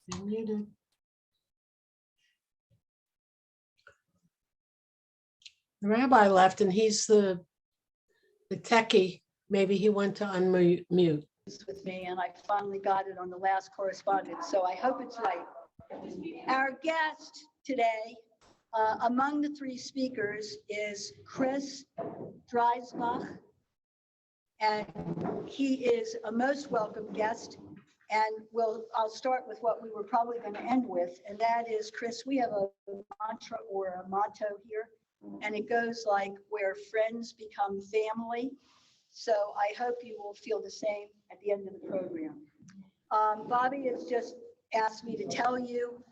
You're muted. The rabbi left and he's the techie. Maybe he went to unmute. With me, and I finally got it on the last correspondence, so I hope it's right. Our guest today, among the three speakers, is Chris Dreisbach, and he is a most welcome guest. And I'll start with what we were probably going to end with, and that is, Chris, we have a mantra or a motto here, and it goes like, where friends become family. So I hope you will feel the same at the end of the program. Bobby has just asked me to tell you,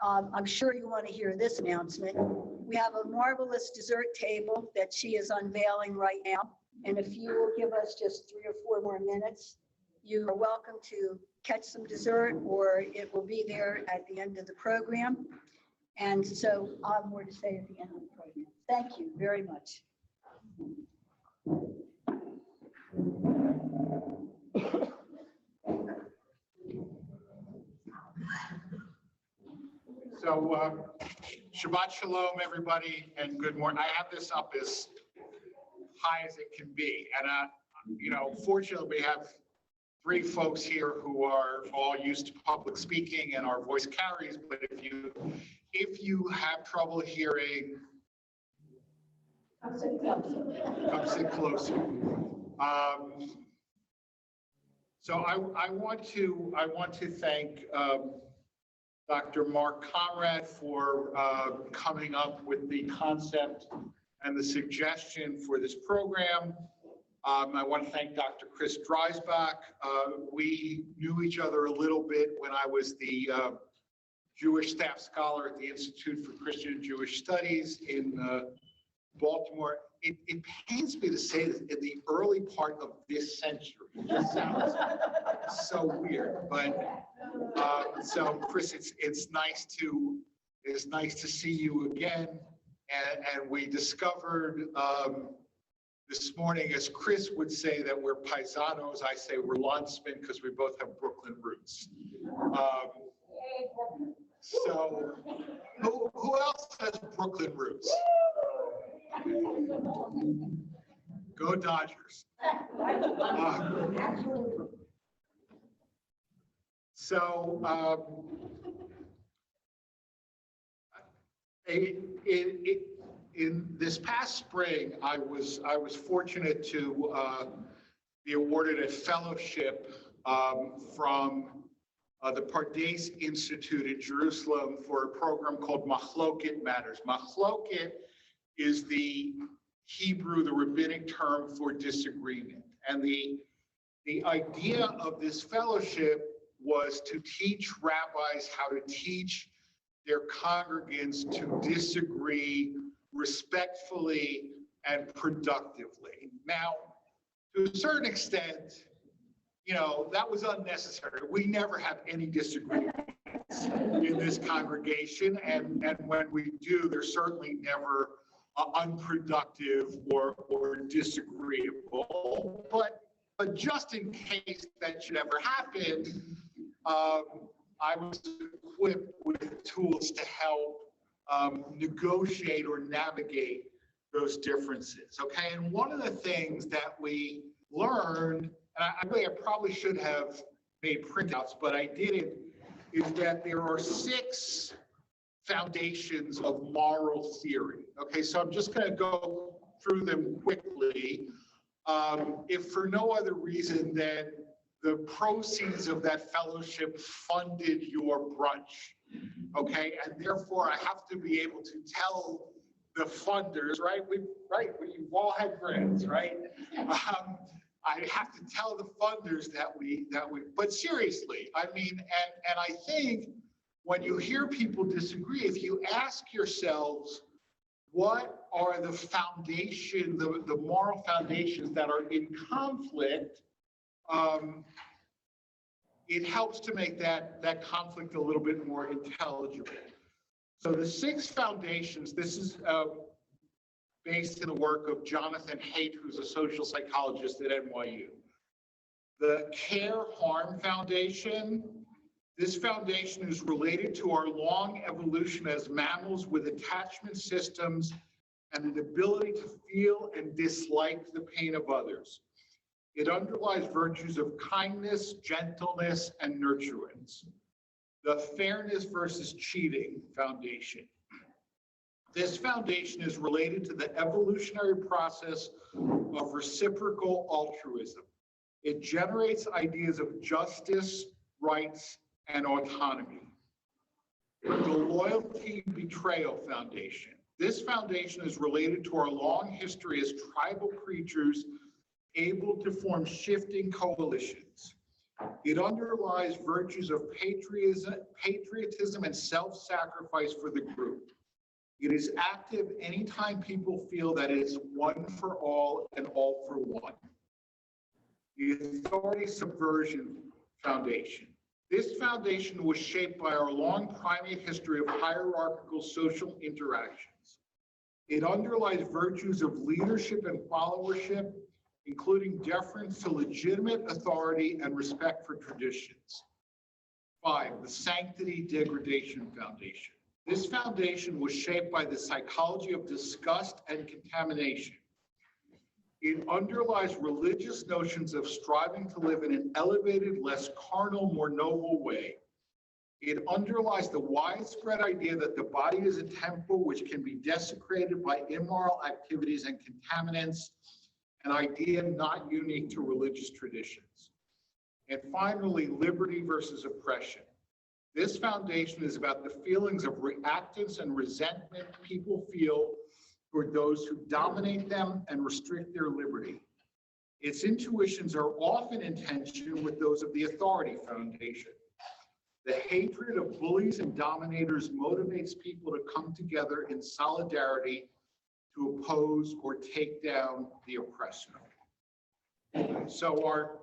I'm sure you want to hear this announcement. We have a marvelous dessert table that she is unveiling right now. And if you will give us just 3 or 4 more minutes, you are welcome to catch some dessert, or it will be there at the end of the program. And so I'll have more to say at the end of the program. Thank you very much. So Shabbat Shalom, everybody, and good morning. I have this up as high as it can be. And, fortunately, we have 3 folks here who are all used to public speaking and our voice carries. But if you have trouble hearing, come sit closer. So I want to thank Dr. Mark Komrad for coming up with the concept and the suggestion for this program. I want to thank Dr. Chris Dreisbach. We knew each other a little bit when I was the Jewish staff scholar at the Institute for Christian and Jewish Studies in Baltimore. It pains me to say this in the early part of this century. It just sounds so weird, but so Chris, it's nice to see you again. And we discovered this morning, as Chris would say, that we're paisanos. I say we're landsmen because we both have Brooklyn roots. So who else has Brooklyn roots? Go Dodgers. In this past spring, I was fortunate to be awarded a fellowship from the Pardes Institute in Jerusalem for a program called Machloket Matters. Machloket is the Hebrew, the rabbinic term for disagreement. And the idea of this fellowship was to teach rabbis how to teach their congregants to disagree respectfully and productively. Now, to a certain extent, that was unnecessary. We never have any disagreements in this congregation, and when we do, they're certainly never unproductive or disagreeable. But just in case that should ever happen, I was equipped with tools to help negotiate or navigate those differences. Okay, and one of the things that we learned, and I probably should have made printouts, but I didn't, is that there are 6 foundations of moral theory. Okay, so I'm just going to go through them quickly. If for no other reason than the proceeds of that fellowship funded your brunch. Okay, and therefore I have to be able to tell the funders, right? We've all had grants, right? I have to tell the funders that we, but seriously, I mean, and I think when you hear people disagree, if you ask yourselves, what are the foundation, the moral foundations that are in conflict, it helps to make that conflict a little bit more intelligible. So the 6 foundations, this is based in the work of Jonathan Haidt, who's a social psychologist at NYU. The care-harm foundation This foundation is related to our long evolution as mammals with attachment systems and an ability to feel and dislike the pain of others. It underlies virtues of kindness, gentleness, and nurturance. The fairness versus cheating foundation. This foundation is related to the evolutionary process of reciprocal altruism. It generates ideas of justice, rights, and autonomy. The Loyalty Betrayal Foundation. This foundation is related to our long history as tribal creatures able to form shifting coalitions. It underlies virtues of patriotism and self-sacrifice for the group. It is active anytime people feel that it is one for all and all for one. The Authority Subversion Foundation. This foundation was shaped by our long primate history of hierarchical social interactions. It underlies virtues of leadership and followership, including deference to legitimate authority and respect for traditions. 5, the Sanctity Degradation Foundation. This foundation was shaped by the psychology of disgust and contamination. It underlies religious notions of striving to live in an elevated, less carnal, more noble way. It underlies the widespread idea that the body is a temple which can be desecrated by immoral activities and contaminants, an idea not unique to religious traditions. And finally, liberty versus oppression. This foundation is about the feelings of reactance and resentment people feel toward those who dominate them and restrict their liberty. Its intuitions are often in tension with those of the Authority Foundation. The hatred of bullies and dominators motivates people to come together in solidarity to oppose or take down the oppressor. So our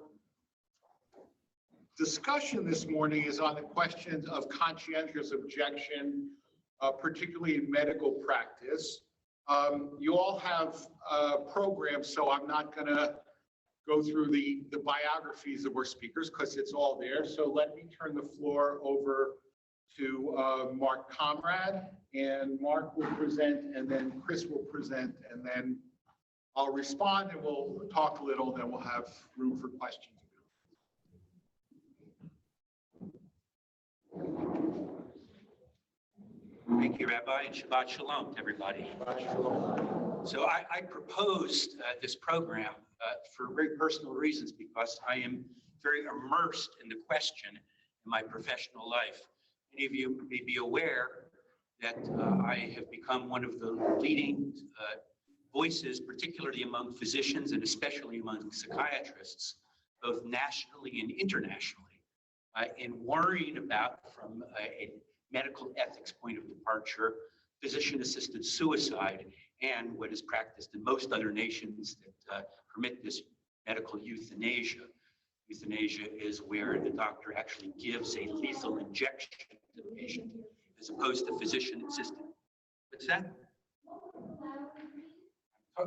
discussion this morning is on the questions of conscientious objection, particularly in medical practice. You all have programs, so I'm not going to go through the biographies of our speakers because it's all there. So let me turn the floor over to Mark Komrad, and Mark will present, and then Chris will present, and then I'll respond, and we'll talk a little, and then we'll have room for questions. Thank you, Rabbi, and Shabbat Shalom to everybody. So I proposed this program for very personal reasons because I am very immersed in the question in my professional life. Many of you may be aware that I have become one of the leading voices, particularly among physicians and especially among psychiatrists, both nationally and internationally, in worrying about, from a medical ethics point of departure, physician-assisted suicide, and what is practiced in most other nations that permit this medical euthanasia. Euthanasia is where the doctor actually gives a lethal injection to the patient, as opposed to physician-assisted. What's that?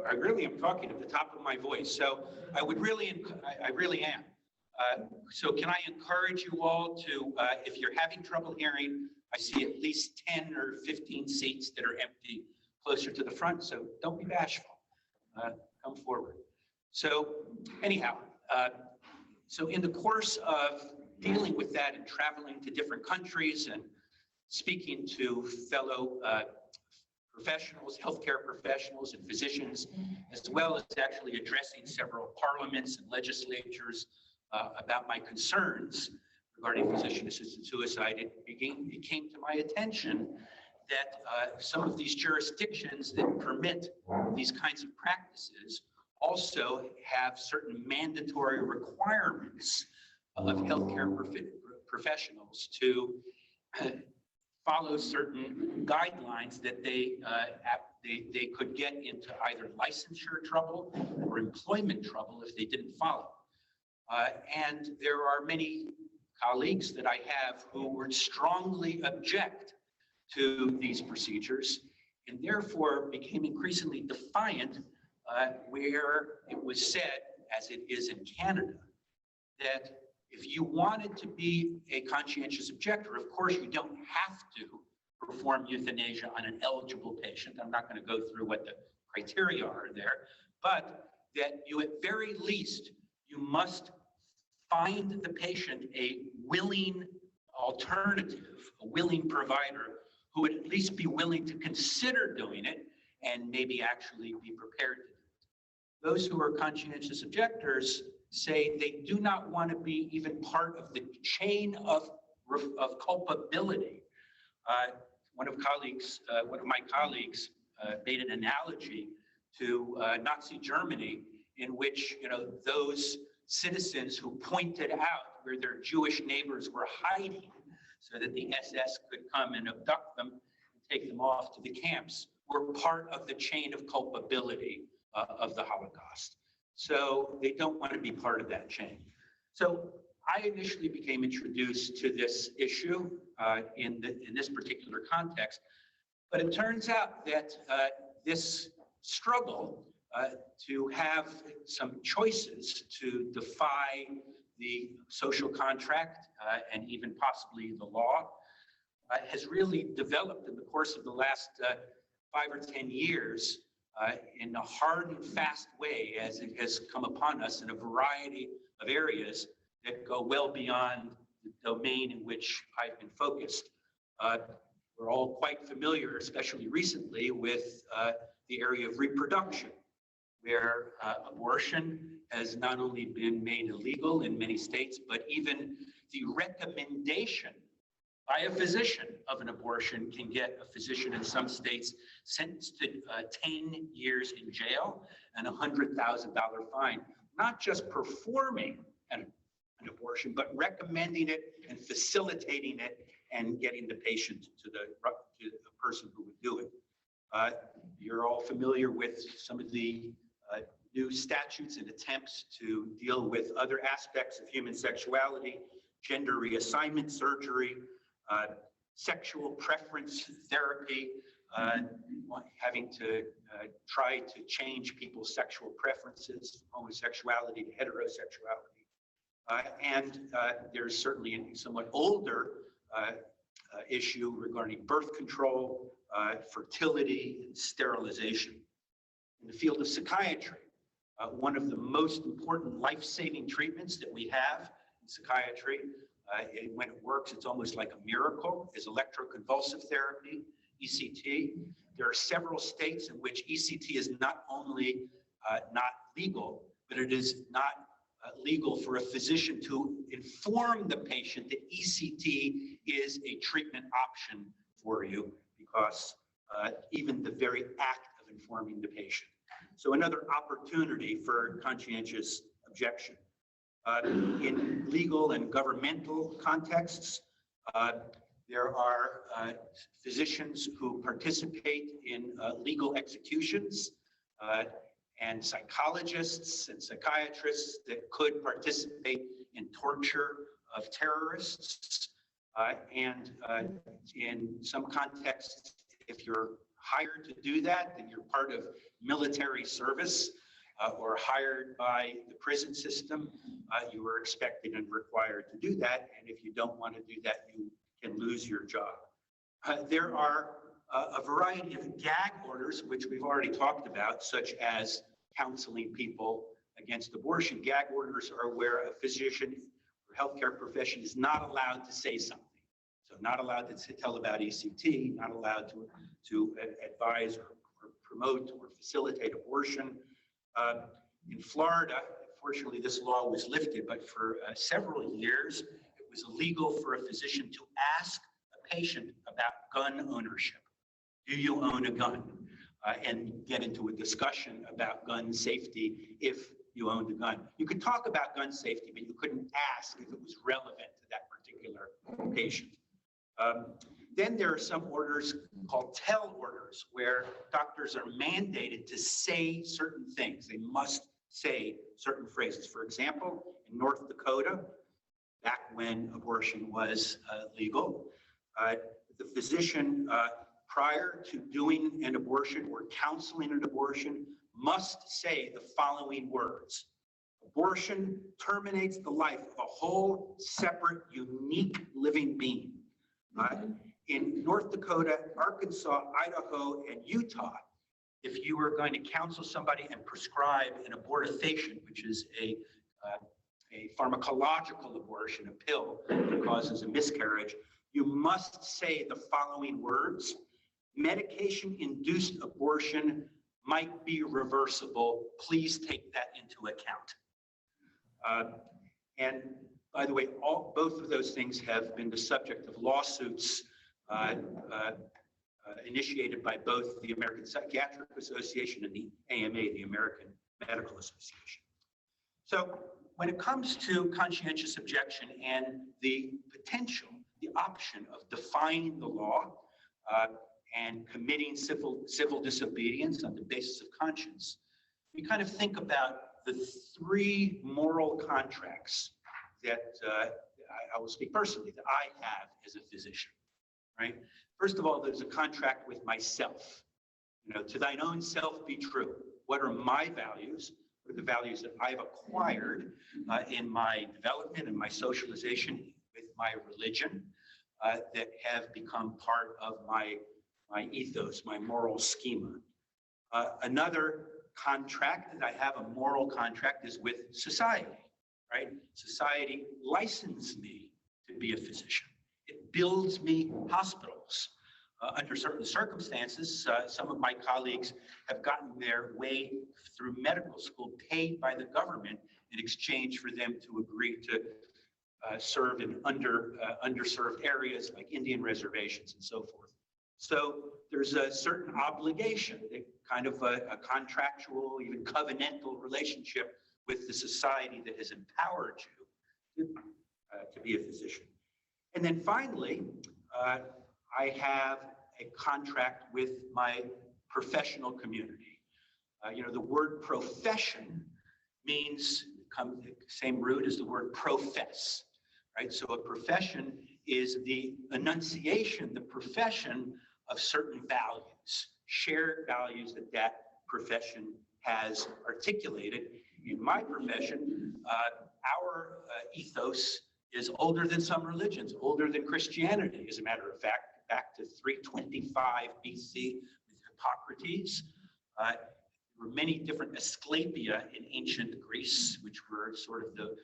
I really am talking at the top of my voice, so I really am. So can I encourage you all to, if you're having trouble hearing, I see at least 10 or 15 seats that are empty closer to the front, so don't be bashful. Come forward. So anyhow, so in the course of dealing with that and traveling to different countries and speaking to fellow professionals, healthcare professionals and physicians, as well as actually addressing several parliaments and legislatures about my concerns regarding physician-assisted suicide, it came to my attention that some of these jurisdictions that permit these kinds of practices also have certain mandatory requirements of healthcare professionals to follow certain guidelines that they could get into either licensure trouble or employment trouble if they didn't follow. And there are many colleagues that I have who would strongly object to these procedures and therefore became increasingly defiant where it was said, as it is in Canada, that If you wanted to be a conscientious objector, of course, you don't have to perform euthanasia on an eligible patient. I'm not going to go through what the criteria are there, but that you, at very least, you must find the patient a willing alternative, a willing provider who would at least be willing to consider doing it and maybe actually be prepared to do it. Those who are conscientious objectors say they do not want to be even part of the chain of culpability. One of my colleagues made an analogy to Nazi Germany, in which, you know, those citizens who pointed out where their Jewish neighbors were hiding so that the SS could come and abduct them and take them off to the camps were part of the chain of culpability of the Holocaust. So they don't want to be part of that chain. So I initially became introduced to this issue in this particular context, but it turns out that this struggle to have some choices to defy the social contract and even possibly the law has really developed in the course of the last 5 or 10 years in a hard and fast way, as it has come upon us in a variety of areas that go well beyond the domain in which I've been focused. We're all quite familiar, especially recently, with the area of reproduction, where abortion has not only been made illegal in many states, but even the recommendation by a physician of an abortion can get a physician in some states sentenced to 10 years in jail and a $100,000 fine, not just performing an abortion, but recommending it and facilitating it and getting the patient to the person who would do it. You're all familiar with some of the new statutes and attempts to deal with other aspects of human sexuality, gender reassignment surgery, sexual preference therapy, having to try to change people's sexual preferences, homosexuality to heterosexuality. And there's certainly a somewhat older issue regarding birth control, fertility, and sterilization. In the field of psychiatry, one of the most important life-saving treatments that we have in psychiatry, when it works, it's almost like a miracle, is electroconvulsive therapy, ECT. There are several states in which ECT is not only not legal, but it is not legal for a physician to inform the patient that ECT is a treatment option for you, because even the very act of informing the patient. So another opportunity for conscientious objection. In legal and governmental contexts, there are physicians who participate in legal executions, and psychologists and psychiatrists that could participate in torture of terrorists. And in some contexts, if you're hired to do that, then you're part of military service or hired by the prison system. You are expected and required to do that. And if you don't want to do that, you can lose your job. There are a variety of gag orders, which we've already talked about, such as counseling people against abortion. Gag orders are where a physician or healthcare profession is not allowed to say something. So not allowed to tell about ECT, not allowed to advise or promote or facilitate abortion. In Florida, fortunately, this law was lifted, but for several years, it was illegal for a physician to ask a patient about gun ownership. Do you own a gun? And get into a discussion about gun safety if you owned a gun. You could talk about gun safety, but you couldn't ask if it was relevant to that particular patient. Then there are some orders called tell orders, where doctors are mandated to say certain things. They must say certain phrases. For example, in North Dakota, back when abortion was legal, the physician prior to doing an abortion or counseling an abortion must say the following words. Abortion terminates the life of a whole separate, unique living being. In North Dakota, Arkansas, Idaho, and Utah, if you were going to counsel somebody and prescribe an abortifacient, which is a pharmacological abortion, a pill that causes a miscarriage, you must say the following words: medication-induced abortion might be reversible. Please take that into account. And by the way, both of those things have been the subject of lawsuits initiated by both the American Psychiatric Association and the AMA, the American Medical Association. So when it comes to conscientious objection and the potential, the option of defying the law and committing civil disobedience on the basis of conscience, we kind of think about the three moral contracts that I will speak personally, that I have as a physician, right? First of all, there's a contract with myself. You know, to thine own self be true. What are my values? What are the values that I've acquired in my development and my socialization with my religion that have become part of my ethos, my moral schema? Another contract that I have, a moral contract, is with society, right? Society licensed me to be a physician. It builds me hospitals. Under certain circumstances, some of my colleagues have gotten their way through medical school paid by the government in exchange for them to agree to serve in underserved areas like Indian reservations and so forth. So there's a certain obligation, kind of a contractual, even covenantal relationship with the society that has empowered you to be a physician. And then finally, I have a contract with my professional community. You know, the word profession means the same root as the word profess, right? So a profession is the enunciation, the profession of certain values, shared values that profession has articulated. In my profession, our ethos is older than some religions, older than Christianity, as a matter of fact, back to 325 BC with Hippocrates. There were many different Asclepia in ancient Greece, which were sort of the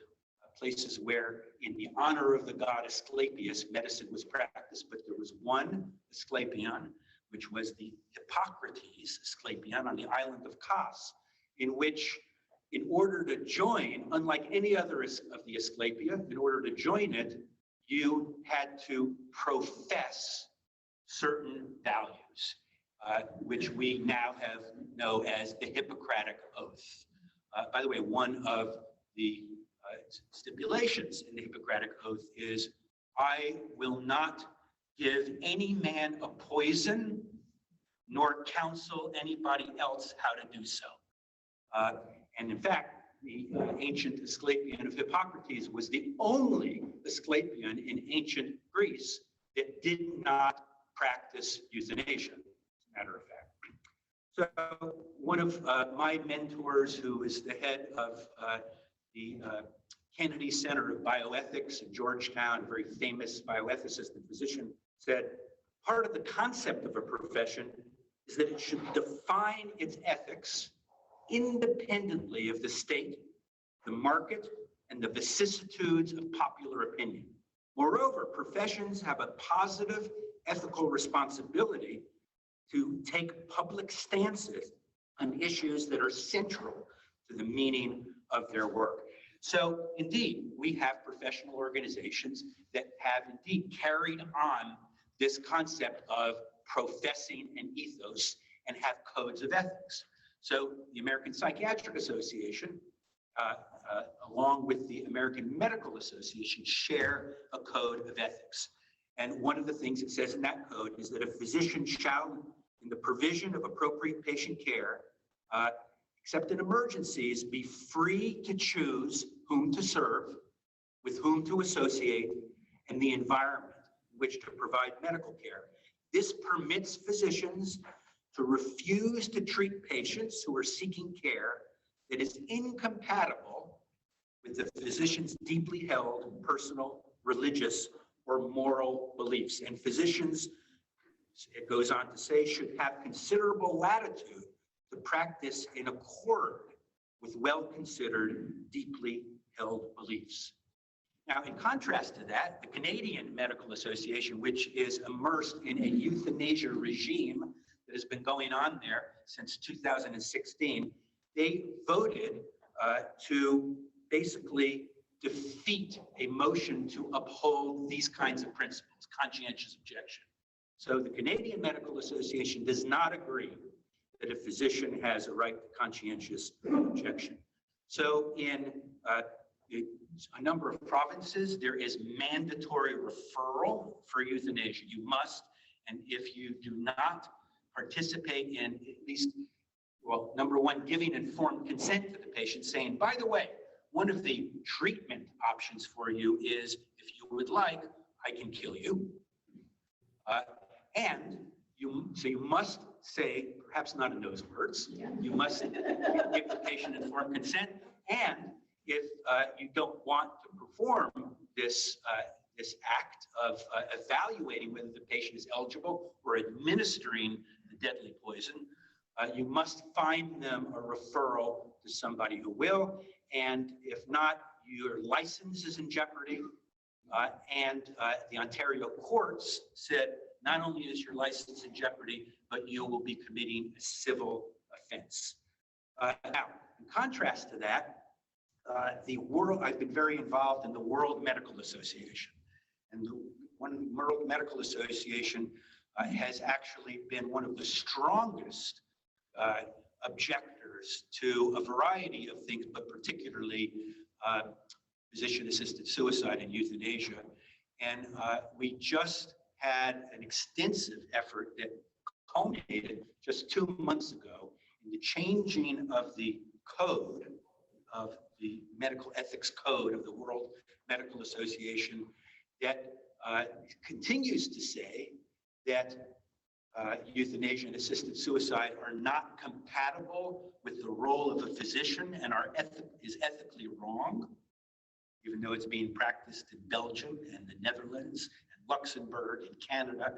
places where, in the honor of the god Asclepius, medicine was practiced, but there was one Asclepion, which was the Hippocrates Asclepion on the island of Kos, in which, in order to join, unlike any other of the Asclepia, in order to join it, you had to profess certain values, which we now know as the Hippocratic Oath. By the way, one of the stipulations in the Hippocratic Oath is, I will not give any man a poison, nor counsel anybody else how to do so. And in fact, the ancient Asclepion of Hippocrates was the only Asclepion in ancient Greece that did not practice euthanasia, as a matter of fact. So one of my mentors, who is the head of the Kennedy Center of Bioethics in Georgetown, a very famous bioethicist and physician, said, part of the concept of a profession is that it should define its ethics independently of the state, the market, and the vicissitudes of popular opinion. Moreover, professions have a positive ethical responsibility to take public stances on issues that are central to the meaning of their work. So indeed, we have professional organizations that have indeed carried on this concept of professing an ethos and have codes of ethics. So the American Psychiatric Association, along with the American Medical Association, share a code of ethics. And one of the things it says in that code is that a physician shall, in the provision of appropriate patient care, except in emergencies, be free to choose whom to serve, with whom to associate, and the environment in which to provide medical care. This permits physicians to refuse to treat patients who are seeking care that is incompatible with the physician's deeply held personal, religious, or moral beliefs. And physicians, it goes on to say, should have considerable latitude to practice in accord with well-considered, deeply held beliefs. Now, in contrast to that, the Canadian Medical Association, which is immersed in a euthanasia regime that has been going on there since 2016, they voted to basically defeat a motion to uphold these kinds of principles, conscientious objection. So the Canadian Medical Association does not agree that a physician has a right to conscientious objection. So in a number of provinces, there is mandatory referral for euthanasia. You must, and if you do not participate in at least, well, number one, giving informed consent to the patient, saying, by the way, one of the treatment options for you is, if you would like, I can kill you. So you must say, perhaps not in those words, you must give the patient informed consent. And if you don't want to perform this act of evaluating whether the patient is eligible or administering the deadly poison, you must find them a referral to somebody who will. And if not, your license is in jeopardy. And the Ontario courts said, not only is your license in jeopardy, but you will be committing a civil offense. Now, in contrast to that, I've been very involved in the World Medical Association. And the World Medical Association has actually been one of the strongest objectors to a variety of things, but particularly physician-assisted suicide and euthanasia. And we just had an extensive effort that culminated just 2 months ago in the changing of the code of the medical ethics code of the World Medical Association that continues to say that euthanasia and assisted suicide are not compatible with the role of a physician and is ethically wrong, even though it's being practiced in Belgium and the Netherlands and Luxembourg and Canada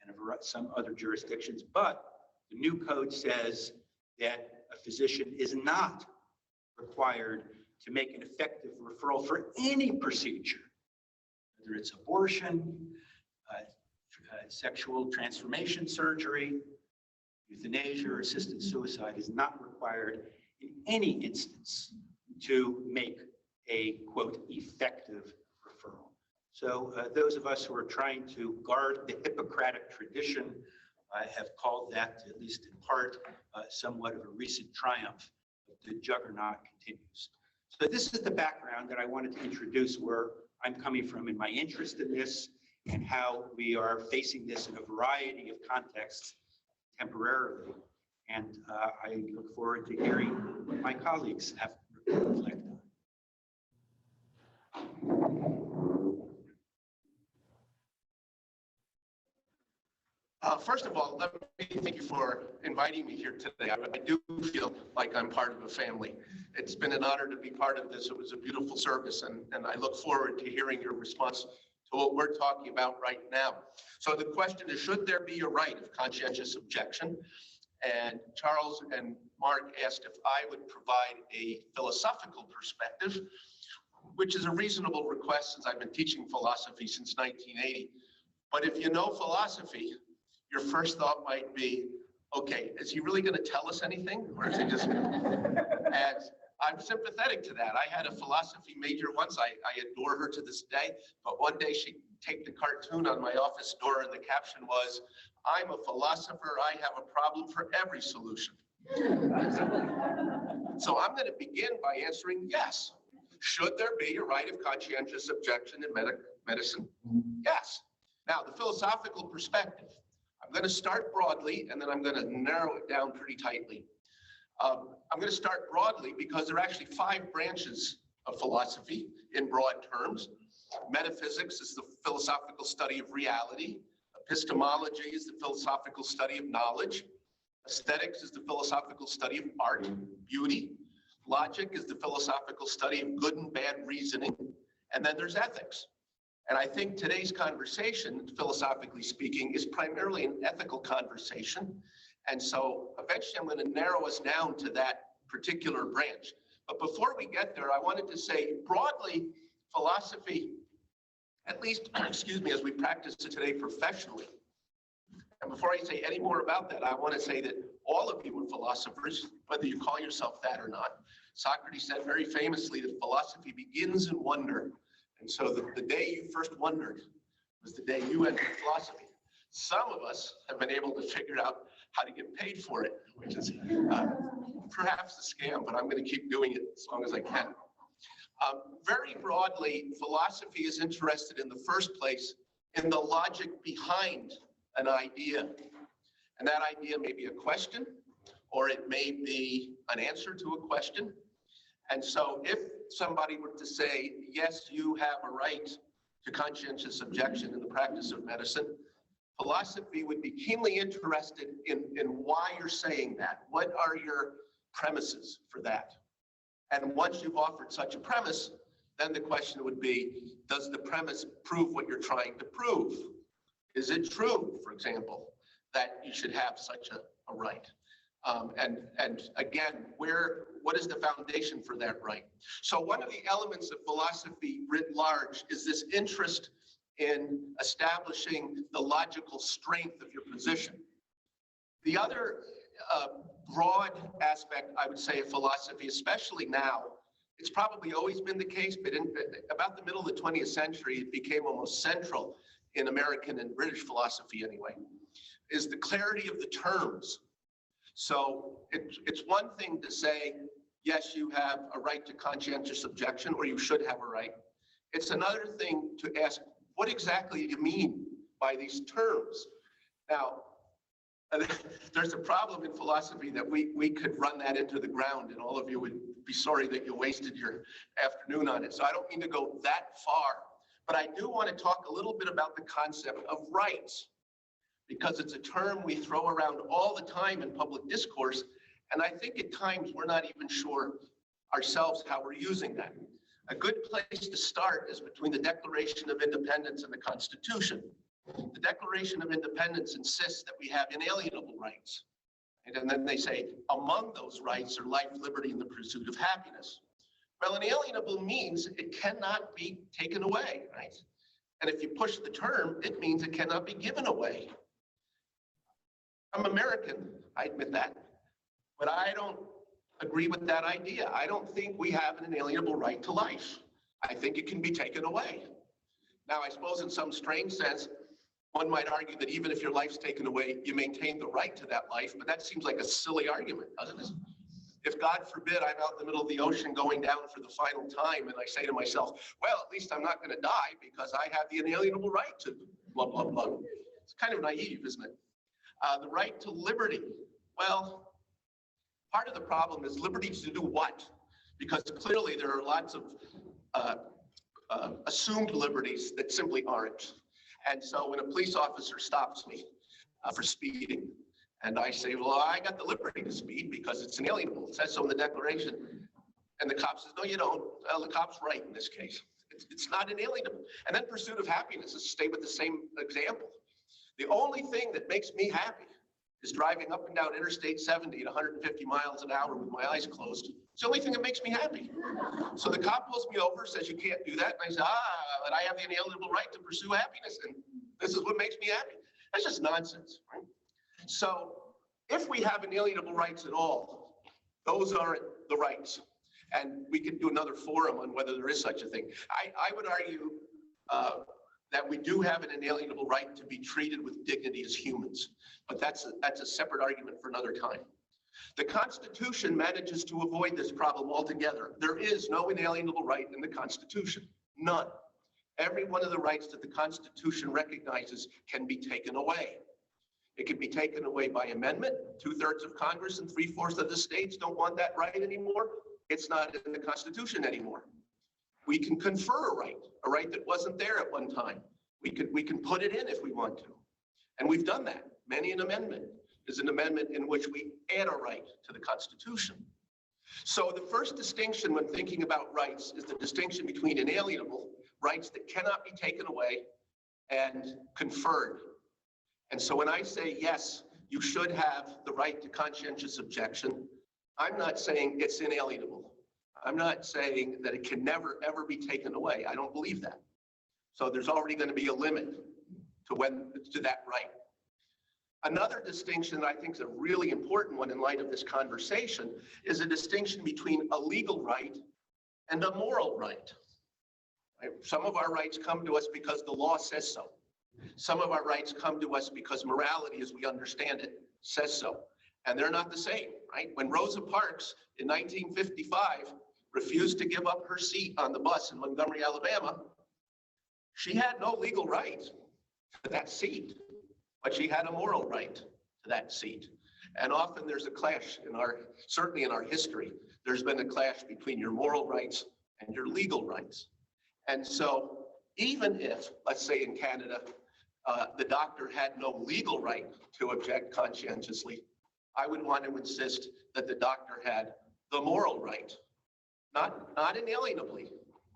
and some other jurisdictions. But the new code says that a physician is not required to make an effective referral for any procedure, whether it's abortion, sexual transformation surgery, euthanasia, or assisted suicide is not required in any instance to make a, quote, effective referral. So those of us who are trying to guard the Hippocratic tradition have called that, at least in part, somewhat of a recent triumph. The juggernaut continues. So this is the background that I wanted to introduce, where I'm coming from in my interest in this and how we are facing this in a variety of contexts temporarily. And I look forward to hearing what my colleagues have to reflect on. First of all, let me thank you for inviting me here today. I do feel like I'm part of a family. It's been an honor to be part of this. It was a beautiful service, and I look forward to hearing your response to what we're talking about right now. So the question is, should there be a right of conscientious objection? And Charles and Mark asked if I would provide a philosophical perspective, which is a reasonable request since I've been teaching philosophy since 1980. But if you know philosophy, your first thought might be, okay, is he really going to tell us anything? Or is he just going to? And I'm sympathetic to that. I had a philosophy major once. I adore her to this day. But one day she'd take the cartoon on my office door and the caption was, I'm a philosopher. I have a problem for every solution. So I'm going to begin by answering yes. Should there be a right of conscientious objection in medicine? Yes. Now, the philosophical perspective. I'm going to start broadly, and then I'm going to narrow it down pretty tightly. I'm going to start broadly because there are actually 5 branches of philosophy in broad terms. Metaphysics is the philosophical study of reality. Epistemology is the philosophical study of knowledge. Aesthetics is the philosophical study of art, beauty. Logic is the philosophical study of good and bad reasoning. And then there's ethics. And I think today's conversation, philosophically speaking, is primarily an ethical conversation. And so eventually I'm going to narrow us down to that particular branch. But before we get there, I wanted to say broadly, philosophy, at least, excuse me, as we practice it today professionally. And before I say any more about that, I want to say that all of you are philosophers, whether you call yourself that or not. Socrates said very famously that philosophy begins in wonder. And so the day you first wondered was the day you entered philosophy. Some of us have been able to figure out how to get paid for it, which is perhaps a scam, but I'm going to keep doing it as long as I can. Very broadly, philosophy is interested in the first place in the logic behind an idea. And that idea may be a question, or it may be an answer to a question. And so if somebody were to say, yes, you have a right to conscientious objection in the practice of medicine, philosophy would be keenly interested in why you're saying that. What are your premises for that? And once you've offered such a premise, then the question would be, does the premise prove what you're trying to prove? Is it true, for example, that you should have such a right? And again, what is the foundation for that right? So one of the elements of philosophy writ large is this interest in establishing the logical strength of your position. The other broad aspect, I would say, of philosophy, especially now, it's probably always been the case, but in about the middle of the 20th century, it became almost central in American and British philosophy anyway, is the clarity of the terms. So it's one thing to say, yes, you have a right to conscientious objection, or you should have a right. It's another thing to ask, what exactly do you mean by these terms? Now, there's a problem in philosophy that we could run that into the ground, and all of you would be sorry that you wasted your afternoon on it. So I don't mean to go that far, but I do want to talk a little bit about the concept of rights, because it's a term we throw around all the time in public discourse, and I think at times we're not even sure ourselves how we're using that. A good place to start is between the Declaration of Independence and the Constitution. The Declaration of Independence insists that we have inalienable rights. And then they say, among those rights are life, liberty, and the pursuit of happiness. Well, inalienable means it cannot be taken away, right? And if you push the term, it means it cannot be given away. I'm American, I admit that, but I don't agree with that idea. I don't think we have an inalienable right to life. I think it can be taken away. Now, I suppose in some strange sense, one might argue that even if your life's taken away, you maintain the right to that life, but that seems like a silly argument, doesn't it? If God forbid I'm out in the middle of the ocean going down for the final time and I say to myself, well, at least I'm not going to die because I have the inalienable right to blah, blah, blah. It's kind of naive, isn't it? The right to liberty. Well, part of the problem is liberty to do what? Because clearly there are lots of assumed liberties that simply aren't. And so when a police officer stops me for speeding, and I say, well, I got the liberty to speed because it's inalienable. It says so in the Declaration. And the cop says, no, you don't. Well, the cop's right in this case. It's not inalienable. And then pursuit of happiness is stay with the same example. The only thing that makes me happy is driving up and down Interstate 70 at 150 miles an hour with my eyes closed. It's the only thing that makes me happy. So the cop pulls me over, says you can't do that. And I say, but I have the inalienable right to pursue happiness. And this is what makes me happy. That's just nonsense, right? So if we have inalienable rights at all, those aren't the rights. And we could do another forum on whether there is such a thing. I would argue that we do have an inalienable right to be treated with dignity as humans. But that's a separate argument for another time. The Constitution manages to avoid this problem altogether. There is no inalienable right in the Constitution, none. Every one of the rights that the Constitution recognizes can be taken away. It can be taken away by amendment. 2/3 of Congress and 3/4 of the states don't want that right anymore. It's not in the Constitution anymore. We can confer a right that wasn't there at one time. We can put it in if we want to. And we've done that. Many an amendment is an amendment in which we add a right to the Constitution. So the first distinction when thinking about rights is the distinction between inalienable rights that cannot be taken away and conferred. And so when I say, yes, you should have the right to conscientious objection, I'm not saying it's inalienable. I'm not saying that it can never, ever be taken away. I don't believe that. So there's already going to be a limit to that right. Another distinction that I think is a really important one in light of this conversation is a distinction between a legal right and a moral right. Right? Some of our rights come to us because the law says so. Some of our rights come to us because morality, as we understand it, says so. And they're not the same, right? When Rosa Parks in 1955 refused to give up her seat on the bus in Montgomery, Alabama, she had no legal right to that seat, but she had a moral right to that seat. And often there's a clash certainly in our history, there's been a clash between your moral rights and your legal rights. And so even if, let's say in Canada, the doctor had no legal right to object conscientiously, I would want to insist that the doctor had the moral right, not inalienably,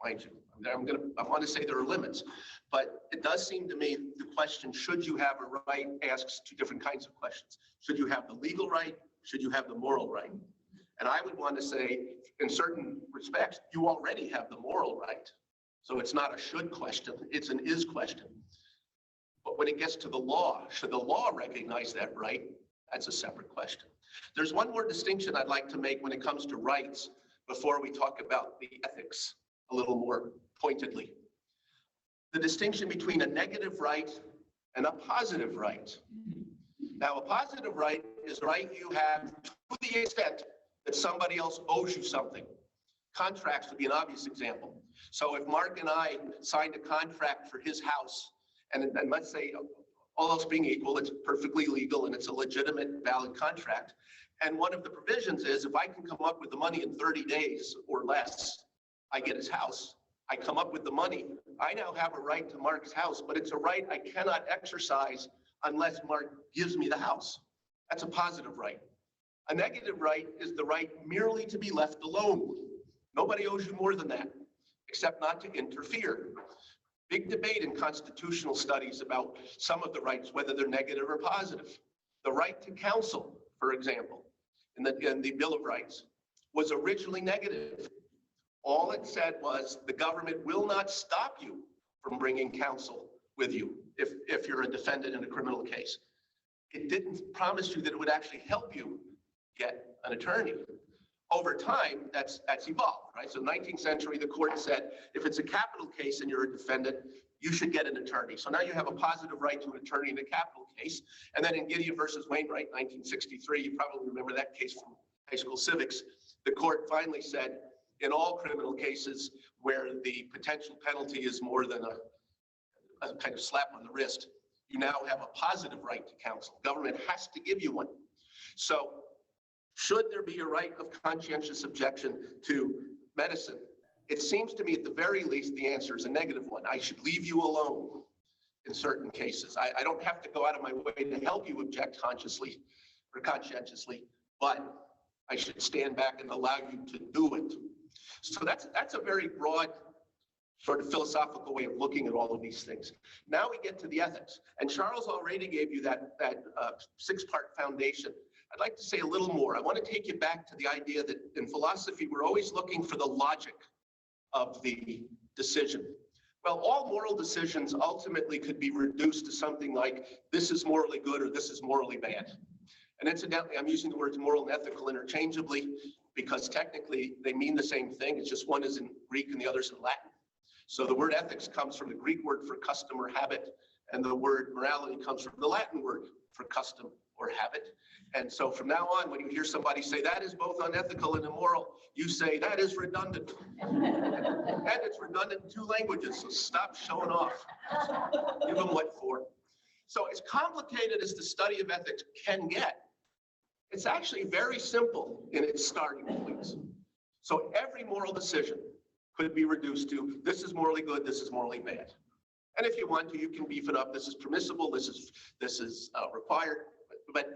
mind you. I want to say there are limits, but it does seem to me the question, should you have a right, asks two different kinds of questions. Should you have the legal right? Should you have the moral right? And I would want to say, in certain respects, you already have the moral right. So it's not a should question, it's an is question. But when it gets to the law, should the law recognize that right? That's a separate question. There's one more distinction I'd like to make when it comes to rights before we talk about the ethics a little more pointedly. The distinction between a negative right and a positive right. Now, a positive right is a right you have to the extent that somebody else owes you something. Contracts would be an obvious example. So if Mark and I signed a contract for his house, and let's say all else being equal, it's perfectly legal and it's a legitimate, valid contract. And one of the provisions is if I can come up with the money in 30 days or less, I get his house. I come up with the money. I now have a right to Mark's house, but it's a right I cannot exercise unless Mark gives me the house. That's a positive right. A negative right is the right merely to be left alone. Nobody owes you more than that, except not to interfere. Big debate in constitutional studies about some of the rights, whether they're negative or positive. The right to counsel, for example, in the Bill of Rights, was originally negative. All it said was the government will not stop you from bringing counsel with you if you're a defendant in a criminal case. It didn't promise you that it would actually help you get an attorney. Over time, that's evolved, right? So 19th century, the court said, if it's a capital case and you're a defendant, you should get an attorney. So now you have a positive right to an attorney in a capital case. And then in Gideon versus Wainwright, 1963, you probably remember that case from high school civics, the court finally said, in all criminal cases where the potential penalty is more than a kind of slap on the wrist, you now have a positive right to counsel. Government has to give you one. So should there be a right of conscientious objection to medicine? It seems to me at the very least the answer is a negative one. I should leave you alone in certain cases. I don't have to go out of my way to help you object consciously or conscientiously, but I should stand back and allow you to do it. So that's a very broad sort of philosophical way of looking at all of these things. Now we get to the ethics. And Charles already gave you that six-part foundation. I'd like to say a little more. I want to take you back to the idea that in philosophy, we're always looking for the logic of the decision. Well, all moral decisions ultimately could be reduced to something like, this is morally good or this is morally bad. And incidentally, I'm using the words moral and ethical interchangeably because technically they mean the same thing. It's just one is in Greek and the other's in Latin. So the word ethics comes from the Greek word for custom or habit, and the word morality comes from the Latin word for custom or habit. And so from now on, when you hear somebody say that is both unethical and immoral, you say that is redundant. And it's redundant in two languages, so stop showing off. Give them what for. So as complicated as the study of ethics can get, it's actually very simple in its starting points. So every moral decision could be reduced to, this is morally good, this is morally bad. And if you want to, you can beef it up. This is permissible, this is required. But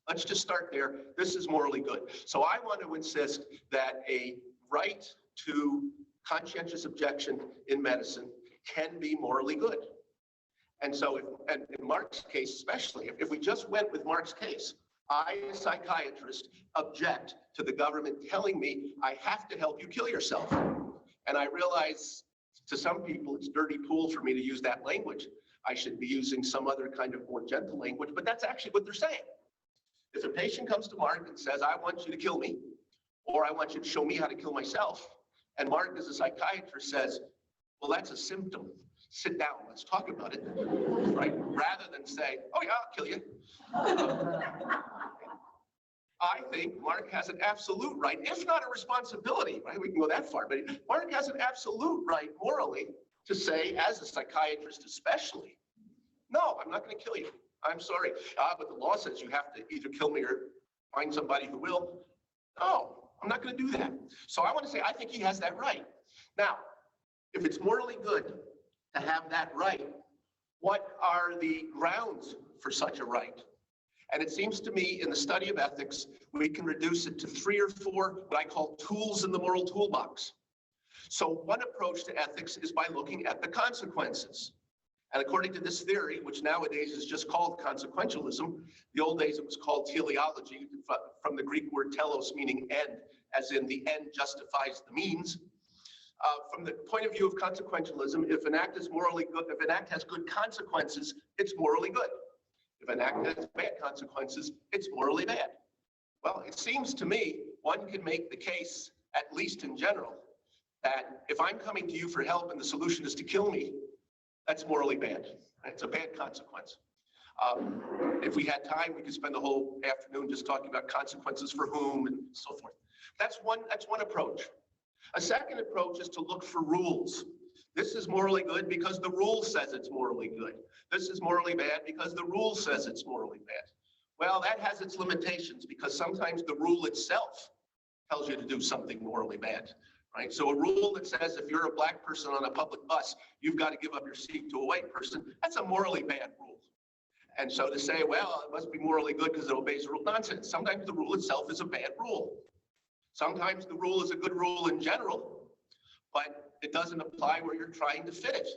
Let's just start there. This is morally good. So I want to insist that a right to conscientious objection in medicine can be morally good. And so and in Mark's case especially, if we just went with Mark's case, I, as a psychiatrist, object to the government telling me I have to help you kill yourself. And I realize to some people it's dirty pool for me to use that language. I should be using some other kind of more gentle language, but that's actually what they're saying. If a patient comes to Mark and says, I want you to kill me, or I want you to show me how to kill myself, and Mark as a psychiatrist says, well, that's a symptom. Sit down, let's talk about it, right? Rather than say, oh yeah, I'll kill you. I think Mark has an absolute right, if not a responsibility, right? We can go that far, but Mark has an absolute right morally to say, as a psychiatrist especially, no, I'm not going to kill you. I'm sorry, but the law says you have to either kill me or find somebody who will. No, I'm not going to do that. So I want to say, I think he has that right. Now, if it's morally good to have that right, what are the grounds for such a right? And it seems to me in the study of ethics, we can reduce it to 3 or 4, what I call tools in the moral toolbox. So one approach to ethics is by looking at the consequences. And according to this theory, which nowadays is just called consequentialism, the old days it was called teleology, from the Greek word telos, meaning end, as in the end justifies the means. From the point of view of consequentialism, if an act is morally good, if an act has good consequences, it's morally good. If an act has bad consequences, it's morally bad. Well, it seems to me one can make the case, at least in general, that if I'm coming to you for help and the solution is to kill me, that's morally bad. It's a bad consequence. If we had time, we could spend the whole afternoon just talking about consequences for whom and so forth. That's one approach. A second approach is to look for rules. This is morally good because the rule says it's morally good. This is morally bad because the rule says it's morally bad. Well, that has its limitations because sometimes the rule itself tells you to do something morally bad, right? So a rule that says if you're a black person on a public bus, you've got to give up your seat to a white person, that's a morally bad rule. And so to say, well, it must be morally good because it obeys the rule, nonsense. Sometimes the rule itself is a bad rule. Sometimes the rule is a good rule in general, but it doesn't apply where you're trying to fit it.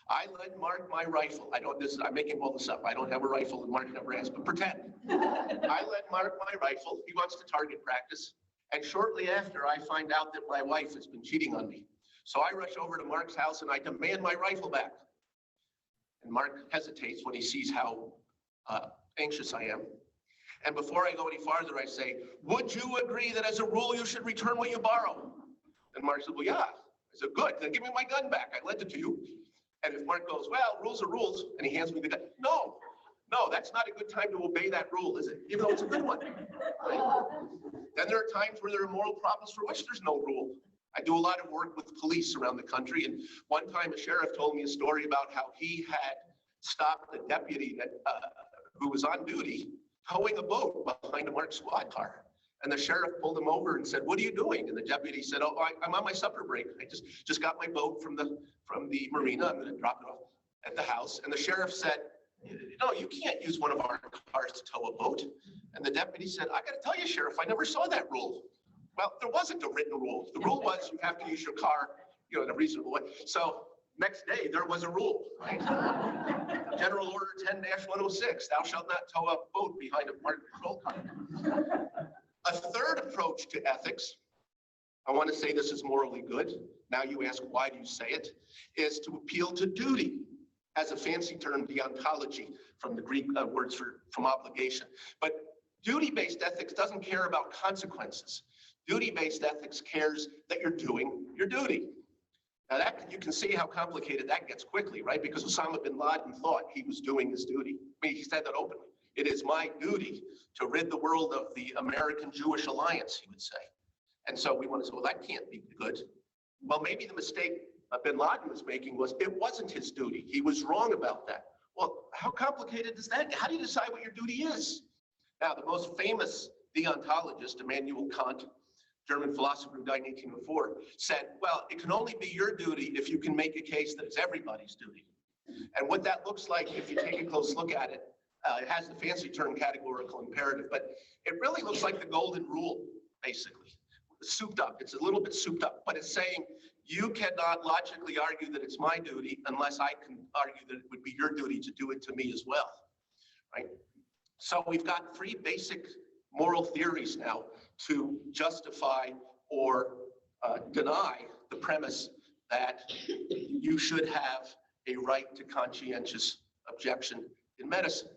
I lent Mark my rifle. I'm making all this up. I don't have a rifle and Mark never asked, but pretend. I lent Mark my rifle. He wants to target practice. And shortly after, I find out that my wife has been cheating on me. So I rush over to Mark's house and I demand my rifle back. And Mark hesitates when he sees how anxious I am. And before I go any farther, I say, would you agree that as a rule, you should return what you borrow? And Mark said, well, yeah. I said, good, then give me my gun back. I lent it to you. And if Mark goes, well, rules are rules, and he hands me the gun. No, that's not a good time to obey that rule, is it? Even though it's a good one. Right? Then there are times where there are moral problems for which there's no rule. I do a lot of work with police around the country. And one time a sheriff told me a story about how he had stopped a deputy that who was on duty towing a boat behind a marked squad car. And the sheriff pulled him over and said, what are you doing? And the deputy said, oh, I'm on my supper break. I just got my boat from the marina. I'm going to drop it off at the house. And the sheriff said, no, you can't use one of our cars to tow a boat. And the deputy said, I got to tell you, Sheriff, I never saw that rule. Well, there wasn't a written rule. The rule was you have to use your car, in a reasonable way. So next day there was a rule, right? General Order 10-106, thou shalt not tow a boat behind a marked patrol car. A third approach to ethics, I want to say this is morally good. Now you ask, why do you say it? Is to appeal to duty, as a fancy term, deontology, from the Greek words from obligation. But duty-based ethics doesn't care about consequences. Duty-based ethics cares that you're doing your duty. Now that you can see how complicated that gets quickly, right? Because Osama bin Laden thought he was doing his duty. I mean, he said that openly. It is my duty to rid the world of the American-Jewish alliance, he would say. And so we want to say, well, that can't be good. Well, maybe the mistake bin Laden was making was it wasn't his duty. He was wrong about that. Well, how complicated is that? How do you decide what your duty is? Now, the most famous deontologist, Immanuel Kant, German philosopher who died in 1804, said, well, it can only be your duty if you can make a case that it's everybody's duty. And what that looks like, if you take a close look at it, It has the fancy term categorical imperative, but it really looks like the golden rule, basically. Souped up. It's a little bit souped up, but it's saying you cannot logically argue that it's my duty unless I can argue that it would be your duty to do it to me as well, right? So we've got three basic moral theories now to justify or deny the premise that you should have a right to conscientious objection in medicine.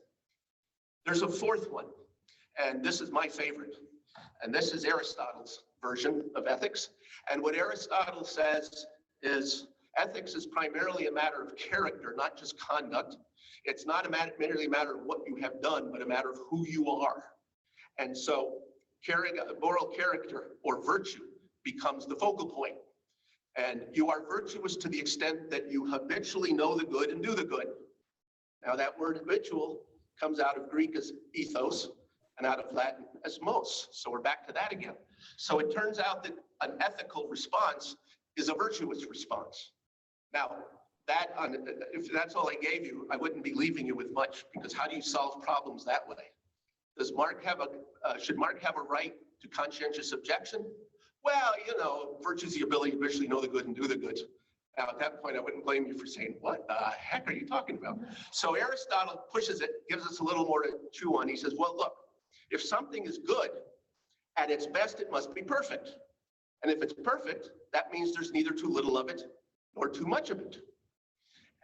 There's a fourth one, and this is my favorite, and this is Aristotle's version of ethics. And what Aristotle says is ethics is primarily a matter of character, not just conduct. It's not merely a matter of what you have done, but a matter of who you are. And so moral character or virtue becomes the focal point. And you are virtuous to the extent that you habitually know the good and do the good. Now that word habitual comes out of Greek as ethos and out of Latin as mos. So we're back to that again. So it turns out that an ethical response is a virtuous response. Now, if that's all I gave you, I wouldn't be leaving you with much, because how do you solve problems that way? Should Mark have a right to conscientious objection? Well, virtue is the ability to visually know the good and do the good. Now, at that point, I wouldn't blame you for saying, what the heck are you talking about? So Aristotle pushes it, gives us a little more to chew on. He says, well, look, if something is good, at its best, it must be perfect. And if it's perfect, that means there's neither too little of it nor too much of it.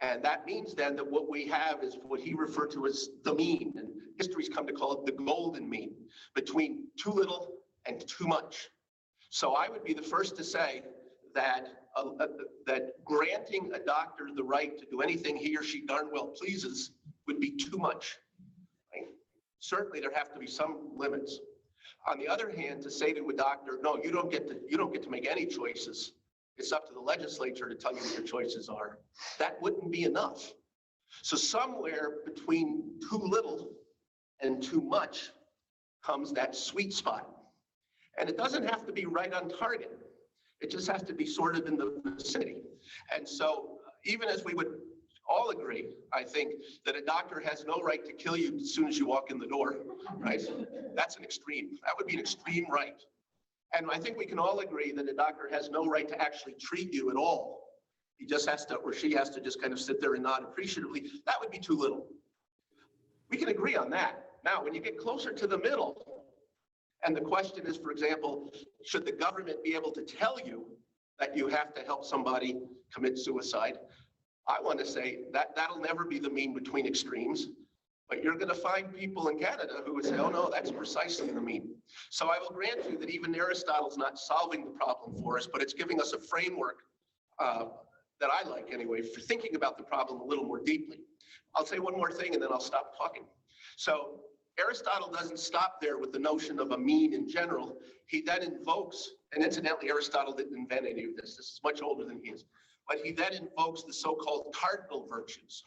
And that means then that what we have is what he referred to as the mean, and history's come to call it the golden mean, between too little and too much. So I would be the first to say that granting a doctor the right to do anything he or she darn well pleases would be too much. Right? Certainly there have to be some limits. On the other hand, to say to a doctor, no, you don't get to make any choices. It's up to the legislature to tell you what your choices are. That wouldn't be enough. So somewhere between too little and too much comes that sweet spot. And it doesn't have to be right on target. It just has to be sort of in the vicinity. And so even as we would all agree, I think, that a doctor has no right to kill you as soon as you walk in the door, right? That's an extreme. That would be an extreme right. And I think we can all agree that a doctor has no right to actually treat you at all. He just has to, or she has to just kind of sit there and nod appreciatively. That would be too little. We can agree on that. Now, when you get closer to the middle, and the question is, for example, should the government be able to tell you that you have to help somebody commit suicide? I want to say that that'll never be the mean between extremes. But you're going to find people in Canada who would say, oh no, that's precisely the mean. So I will grant you that even Aristotle's not solving the problem for us, but it's giving us a framework that I like anyway, for thinking about the problem a little more deeply. I'll say one more thing and then I'll stop talking. So Aristotle doesn't stop there with the notion of a mean in general. He then invokes, and incidentally, Aristotle didn't invent any of this. This is much older than he is. But he then invokes the so-called cardinal virtues.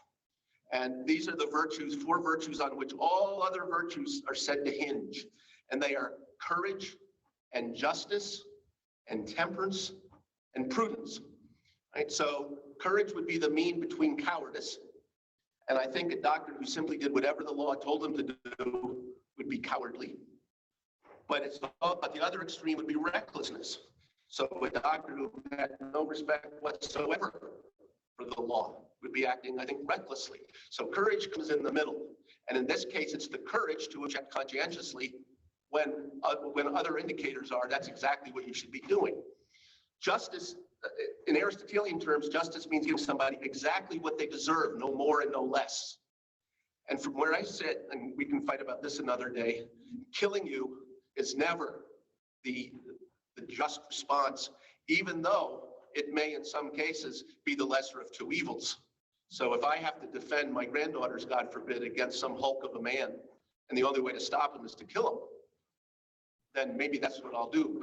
And these are the virtues, 4 virtues on which all other virtues are said to hinge. And they are courage and justice and temperance and prudence. Right? So courage would be the mean between cowardice. And I think a doctor who simply did whatever the law told him to do would be cowardly. But the other extreme would be recklessness. So a doctor who had no respect whatsoever for the law would be acting, I think, recklessly. So courage comes in the middle. And in this case, it's the courage to object conscientiously when other indicators are that's exactly what you should be doing. Justice, in Aristotelian terms, justice means giving somebody exactly what they deserve, no more and no less. And from where I sit, and we can fight about this another day, killing you is never the just response, even though it may in some cases be the lesser of two evils. So if I have to defend my granddaughters, God forbid, against some hulk of a man, and the only way to stop him is to kill him, then maybe that's what I'll do.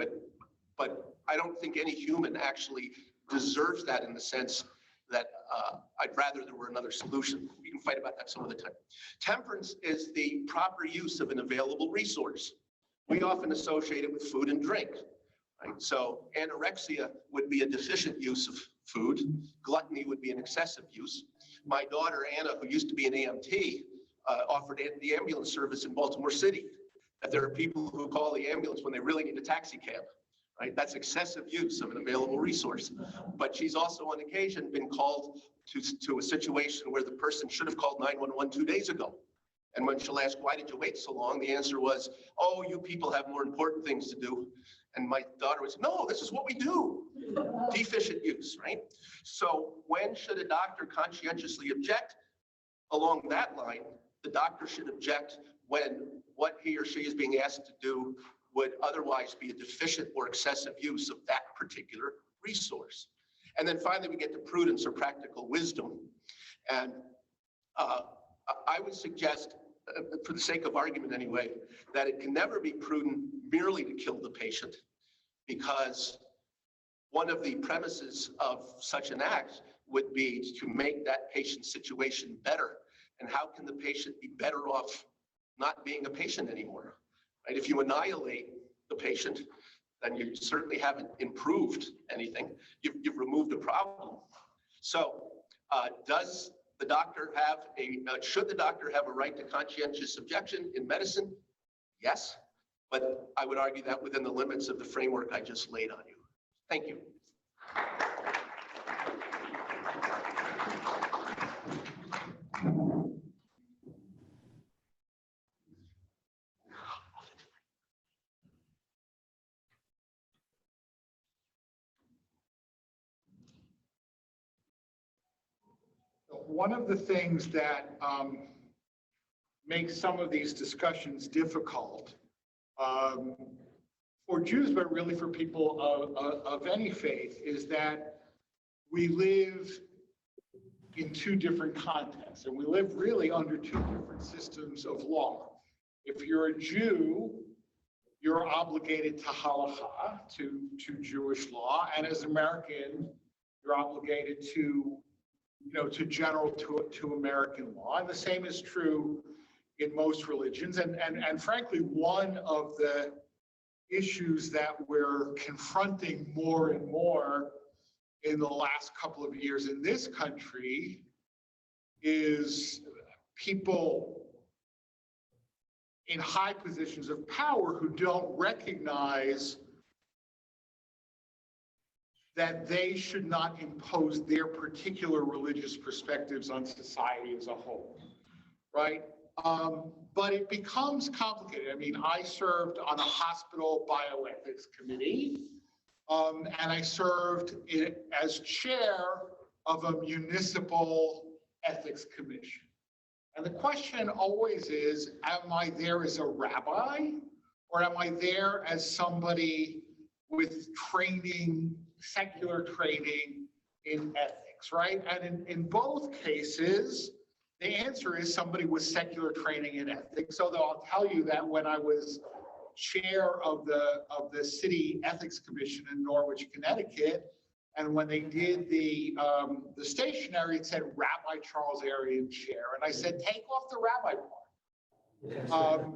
But I don't think any human actually deserves that in the sense that I'd rather there were another solution. We can fight about that some other time. Temperance is the proper use of an available resource. We often associate it with food and drink. Right? So anorexia would be a deficient use of food. Gluttony would be an excessive use. My daughter, Anna, who used to be an EMT, offered the ambulance service in Baltimore City, that there are people who call the ambulance when they really need a taxi cab, right? That's excessive use of an available resource. But she's also on occasion been called to a situation where the person should have called 911 2 days ago. And when she'll ask, why did you wait so long? The answer was, oh, you people have more important things to do. And my daughter was, no, this is what we do. Deficient use, right? So when should a doctor conscientiously object? Along that line, the doctor should object when what he or she is being asked to do would otherwise be a deficient or excessive use of that particular resource. And then finally, we get to prudence or practical wisdom. And I would suggest, for the sake of argument anyway, that it can never be prudent merely to kill the patient, because one of the premises of such an act would be to make that patient's situation better. And how can the patient be better off not being a patient anymore? Right? If you annihilate the patient, then you certainly haven't improved anything. You've removed a problem. So does the doctor have should the doctor have a right to conscientious objection in medicine? Yes, but I would argue that within the limits of the framework I just laid on you. Thank you. One of the things that makes some of these discussions difficult for Jews, but really for people of any faith, is that we live in two different contexts, and we live really under two different systems of law. If you're a Jew, you're obligated to halakha, to Jewish law, and as an American, you're obligated to American law. And the same is true in most religions. And frankly, one of the issues that we're confronting more and more in the last couple of years in this country is people in high positions of power who don't recognize that they should not impose their particular religious perspectives on society as a whole, right? But it becomes complicated. I mean, I served on a hospital bioethics committee, and I served as chair of a municipal ethics commission. And the question always is, am I there as a rabbi, or am I there as somebody with training, secular training in ethics, right? And in both cases, the answer is somebody with secular training in ethics. So I'll tell you that when I was chair of the city ethics commission in Norwich, Connecticut, and when they did the stationery, it said Rabbi Charles Arian chair, and I said, take off the rabbi part.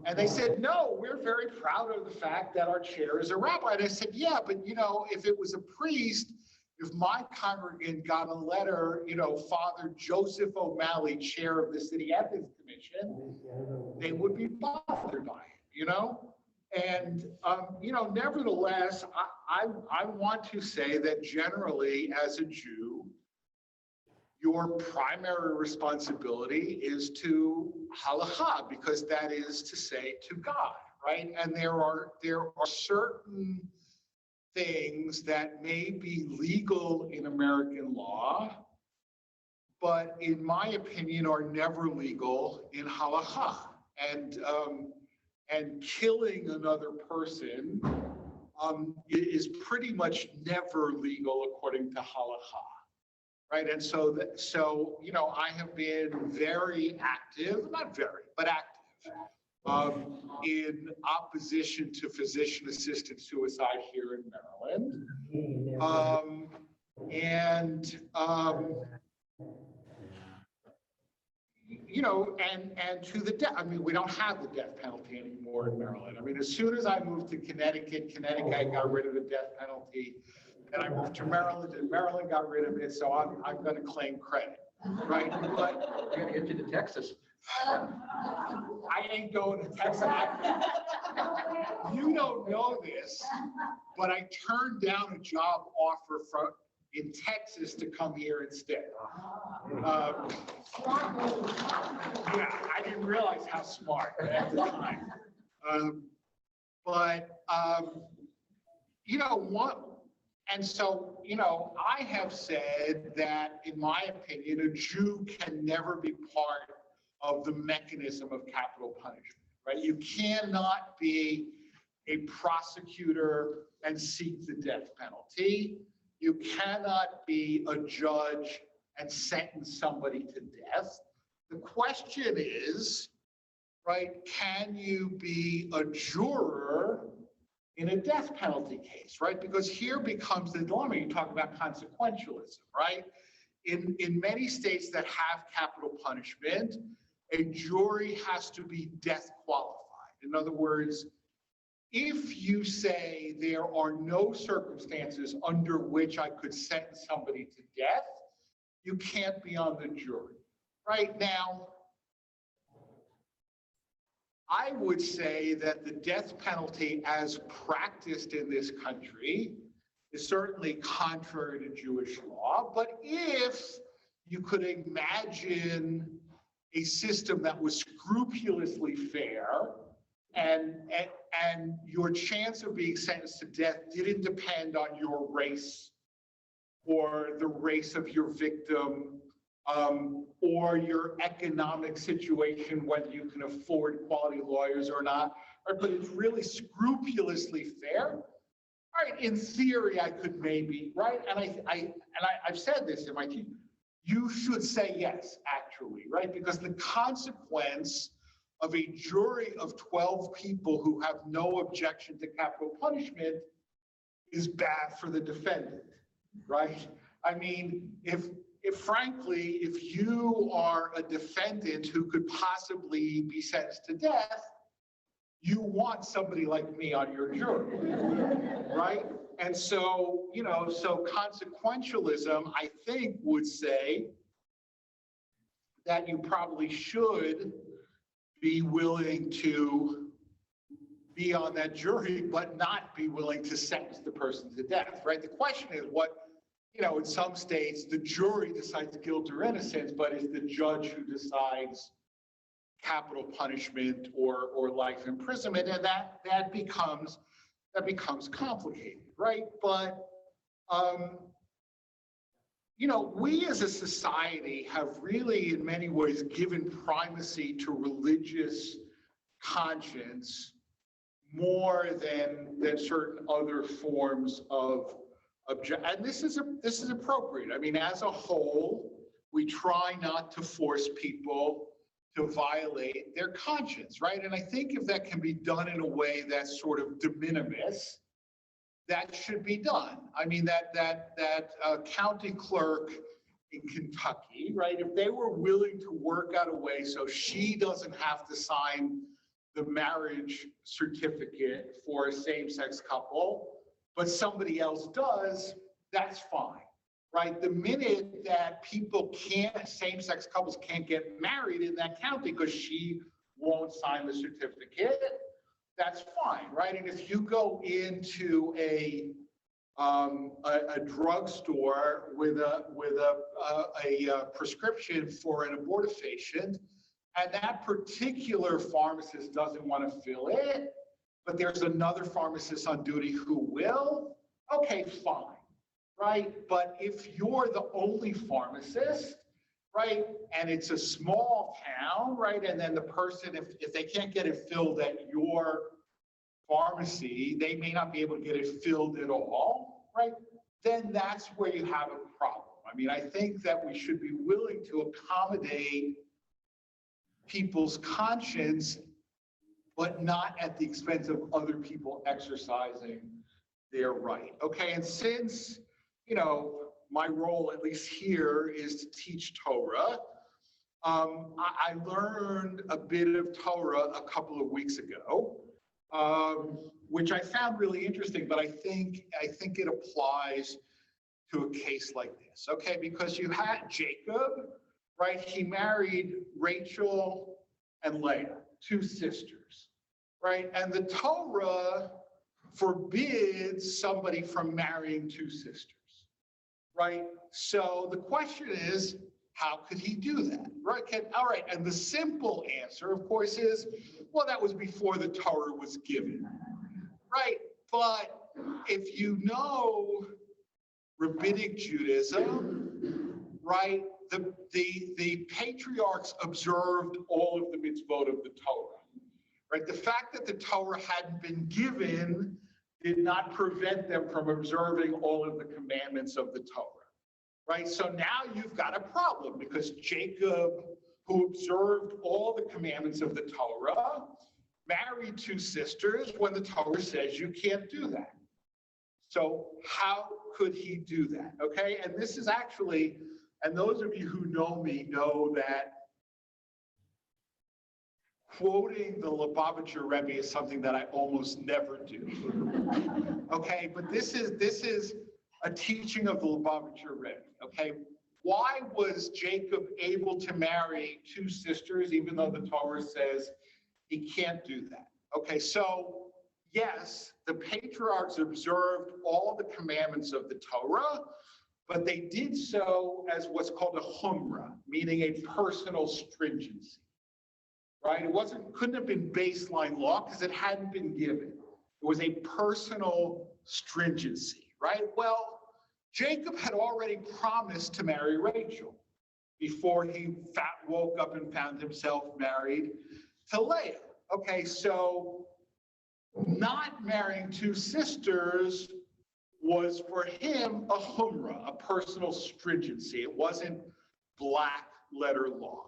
And they said, no, we're very proud of the fact that our chair is a rabbi. And I said, yeah, but if it was a priest, if my congregant got a letter, Father Joseph O'Malley, chair of the City Ethics Commission, they would be bothered by it, And, nevertheless, I want to say that generally as a Jew, your primary responsibility is to halakha, because that is to say to God, right? And there are certain things that may be legal in American law, but in my opinion are never legal in halakha. And killing another person is pretty much never legal according to halakha. Right, and so I have been very active, not very, but active, in opposition to physician-assisted suicide here in Maryland, and to the death. I mean, we don't have the death penalty anymore in Maryland. I mean, as soon as I moved to Connecticut got rid of the death penalty. And I moved to Maryland, and Maryland got rid of it, so I'm going to claim credit, right? But we're going to get you to Texas. I ain't going to Texas. You don't know this, but I turned down a job offer in Texas to come here instead. Yeah, I didn't realize how smart at the time. You know what? And so, you know, I have said that, in my opinion, a Jew can never be part of the mechanism of capital punishment, right? You cannot be a prosecutor and seek the death penalty. You cannot be a judge and sentence somebody to death. The question is, right, can you be a juror in a death penalty case, right? Because here becomes the dilemma. You talk about consequentialism, right? In many states that have capital punishment, a jury has to be death qualified. In other words, if you say there are no circumstances under which I could sentence somebody to death, you can't be on the jury. Right now, I would say that the death penalty as practiced in this country is certainly contrary to Jewish law. But if you could imagine a system that was scrupulously fair and your chance of being sentenced to death didn't depend on your race or the race of your victim, or your economic situation, whether you can afford quality lawyers or not, right? But it's really scrupulously fair. All right, in theory, I could maybe, right? And I've said this in my teaching, you should say yes, actually, right? Because the consequence of a jury of 12 people who have no objection to capital punishment is bad for the defendant, right? I mean, if frankly, if you are a defendant who could possibly be sentenced to death, you want somebody like me on your jury, right? And so, you know, so consequentialism, I think, would say that you probably should be willing to be on that jury, but not be willing to sentence the person to death, right? The question is what, you know, in some states, the jury decides guilt or innocence, but it's the judge who decides capital punishment or life imprisonment, and that becomes complicated, right? But you know, we as a society have really, in many ways, given primacy to religious conscience more than certain other forms of objection. And this is appropriate. I mean, as a whole, we try not to force people to violate their conscience, right? And I think if that can be done in a way that's sort of de minimis, that should be done. I mean, that county clerk in Kentucky, right? If they were willing to work out a way so she doesn't have to sign the marriage certificate for a same-sex couple, but somebody else does, that's fine, right? The minute that people same-sex couples can't get married in that county because she won't sign the certificate, that's fine, right? And if you go into a drugstore with a prescription for an abortifacient, and that particular pharmacist doesn't want to fill it, but there's another pharmacist on duty who will, okay, fine, right? But if you're the only pharmacist, right, and it's a small town, right, and then the person, if they can't get it filled at your pharmacy, they may not be able to get it filled at all, right, then that's where you have a problem. I mean, I think that we should be willing to accommodate people's conscience, but not at the expense of other people exercising their right. Okay, and since, you know, my role, at least here, is to teach Torah, I learned a bit of Torah a couple of weeks ago, which I found really interesting, but I think it applies to a case like this, okay? Because you had Jacob, right? He married Rachel and Leah, two sisters, right? And the Torah forbids somebody from marrying two sisters, right? So the question is, how could he do that, right? All right, and the simple answer, of course, is, well, that was before the Torah was given, right? But if you know rabbinic Judaism, right, the patriarchs observed all of the mitzvot of the Torah, right? The fact that the Torah hadn't been given did not prevent them from observing all of the commandments of the Torah, right? So now you've got a problem because Jacob, who observed all the commandments of the Torah, married two sisters when the Torah says you can't do that. So how could he do that? Okay, and this is actually, and those of you who know me know that quoting the Lubavitcher Rebbe is something that I almost never do. Okay, but this is a teaching of the Lubavitcher Rebbe. Okay, why was Jacob able to marry two sisters even though the Torah says he can't do that? Okay, so yes, the patriarchs observed all the commandments of the Torah, but they did so as what's called a chumrah, meaning a personal stringency, right? It couldn't have been baseline law because it hadn't been given. It was a personal stringency, right? Well, Jacob had already promised to marry Rachel before he woke up and found himself married to Leah. Okay, so not marrying two sisters was for him a chumrah, a personal stringency. It wasn't black letter law.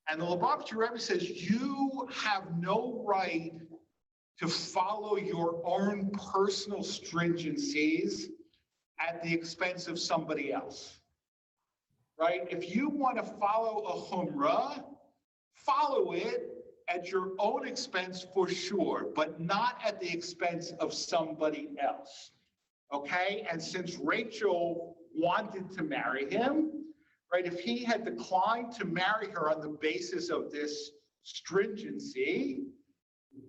And the Lubavitcher Rebbe says you have no right to follow your own personal stringencies at the expense of somebody else, right? If you want to follow a chumrah, follow it at your own expense for sure, but not at the expense of somebody else, okay? And since Rachel wanted to marry him, right, if he had declined to marry her on the basis of this stringency,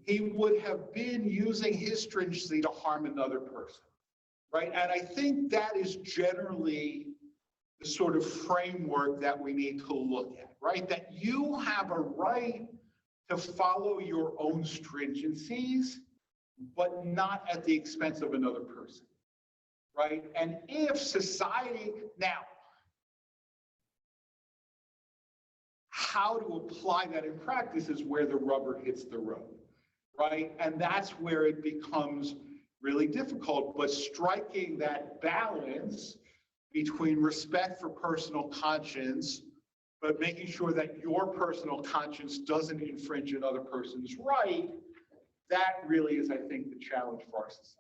he would have been using his stringency to harm another person, right? And I think that is generally the sort of framework that we need to look at, right? That you have a right to follow your own stringencies, but not at the expense of another person, right? And if society, now, how to apply that in practice is where the rubber hits the road, right? And that's where it becomes really difficult, but striking that balance between respect for personal conscience, but making sure that your personal conscience doesn't infringe another person's right, that really is, I think, the challenge for our society.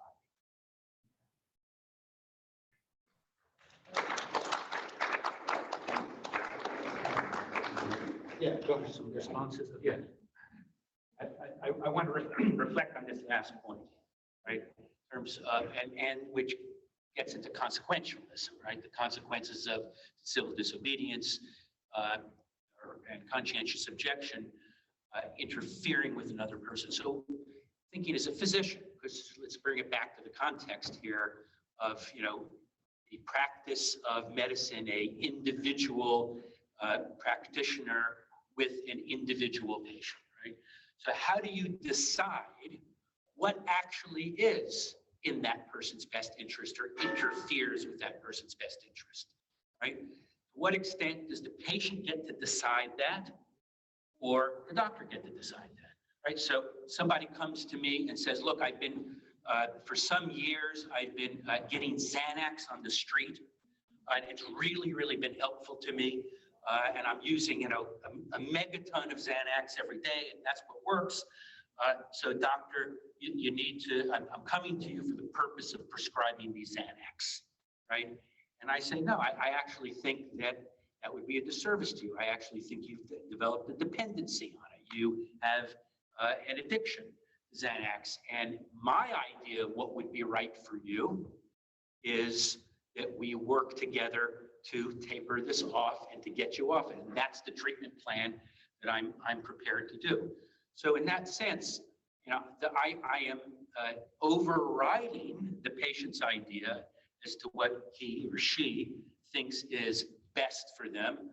Yeah, go ahead. Some responses. Yeah. I want to reflect on this last point, right? In terms of, and which gets into consequentialism, right? The consequences of civil disobedience and conscientious objection interfering with another person. So thinking as a physician, because let's bring it back to the context here of, you know, the practice of medicine, a individual practitioner with an individual patient, right? So how do you decide what actually is in that person's best interest or interferes with that person's best interest, right? To what extent does the patient get to decide that, or the doctor get to decide that, right? So somebody comes to me and says, look, I've been, for some years, I've been getting Xanax on the street, and it's really, really been helpful to me. And I'm using, you know, a megaton of Xanax every day, and that's what works. So doctor, you need to, I'm coming to you for the purpose of prescribing these Xanax, right? And I say, no, I actually think that would be a disservice to you. I actually think you've developed a dependency on it. You have an addiction to Xanax. And my idea of what would be right for you is that we work together to taper this off and to get you off it. And that's the treatment plan that I'm prepared to do. So in that sense, you know, I am overriding the patient's idea as to what he or she thinks is best for them,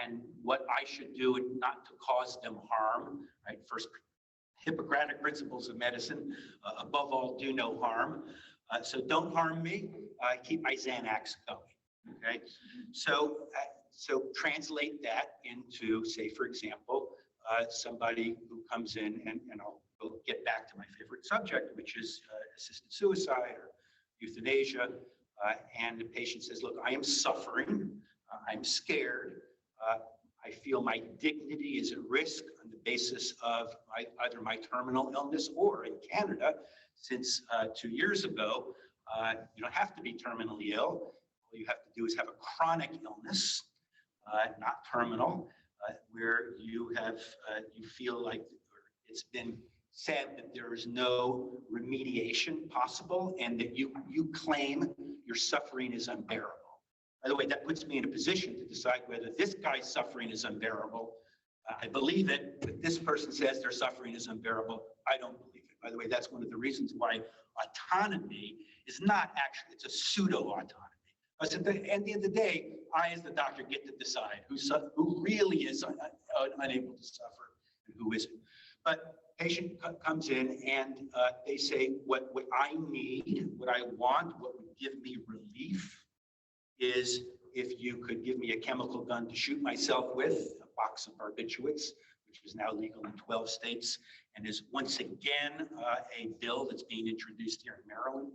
and what I should do not to cause them harm, right? First, Hippocratic principles of medicine, above all, do no harm. So don't harm me, keep my Xanax going, okay? So translate that into, say, for example, somebody who comes in, and I'll get back to my favorite subject, which is assisted suicide or euthanasia, and the patient says, look, I am suffering, I'm scared, I feel my dignity is at risk on the basis of either my terminal illness, or in Canada, since 2 years ago, you don't have to be terminally ill. All you have to do is have a chronic illness, not terminal, where you have, you feel like it's been said that there is no remediation possible, and that you claim your suffering is unbearable. By the way, that puts me in a position to decide whether this guy's suffering is unbearable. I believe it, but this person says their suffering is unbearable. I don't believe it. By the way, that's one of the reasons why autonomy is not actually, it's a pseudo-autonomy. Because at the end of the day, I as the doctor get to decide who really is unable to suffer and who isn't. But patient comes in and they say, what I need, what I want, what would give me relief is if you could give me a chemical gun to shoot myself with, a box of barbiturates, which is now legal in 12 states, and is once again a bill that's being introduced here in Maryland,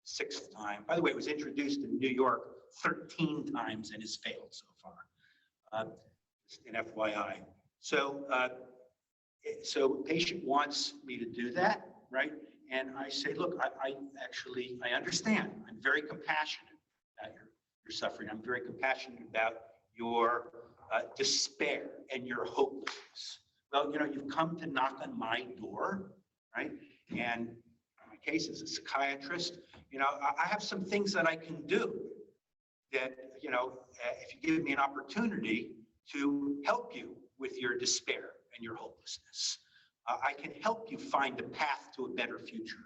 6th time. By the way, it was introduced in New York 13 times and has failed so far, just an FYI. So, so patient wants me to do that, right? And I say, look, I understand. I'm very compassionate about your suffering. I'm very compassionate about your despair and your hopelessness. Well, you know, you've come to knock on my door, right? And in my case as a psychiatrist, you know, I have some things that I can do that, you know, if you give me an opportunity to help you with your despair and your hopelessness, I can help you find a path to a better future.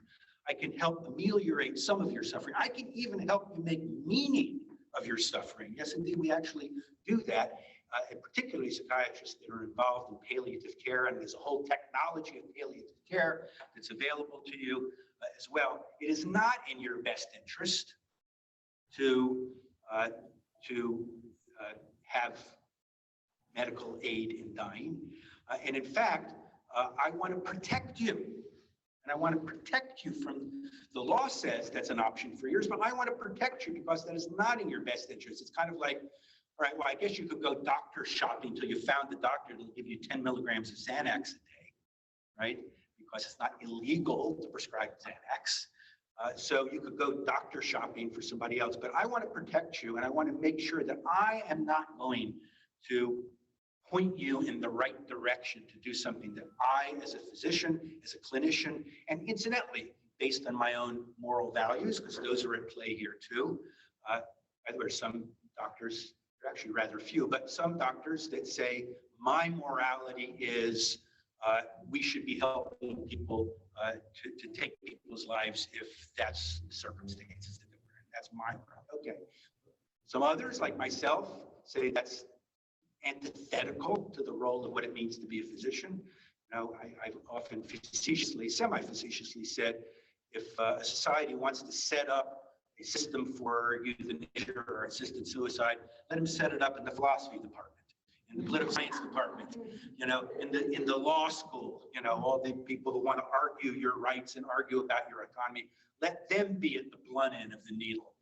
I can help ameliorate some of your suffering. I can even help you make meaning of your suffering. Yes, indeed, we actually do that, and particularly psychiatrists that are involved in palliative care, and there's a whole technology of palliative care that's available to you as well. It is not in your best interest to have medical aid in dying, and in fact, I want to protect you. And I want to protect you from, the law says that's an option for yours, but I want to protect you because that is not in your best interest. It's kind of like, all right, well, I guess you could go doctor shopping until you found the doctor that'll give you 10 milligrams of Xanax a day, right? Because it's not illegal to prescribe Xanax. So you could go doctor shopping for somebody else, but I want to protect you, and I want to make sure that I am not going to point you in the right direction to do something that I, as a physician, as a clinician, and incidentally, based on my own moral values, because those are at play here too. By the way, some doctors, there are actually rather few, but some doctors that say, my morality is we should be helping people to take people's lives if that's the circumstances that we're in. That's my morality. Okay. Some others, like myself, say that's antithetical to the role of what it means to be a physician. You know, I've often facetiously, semi-facetiously said, if a society wants to set up a system for euthanasia or assisted suicide, let them set it up in the philosophy department, in the political science department, you know, in the law school, you know, all the people who want to argue your rights and argue about your autonomy, let them be at the blunt end of the needle.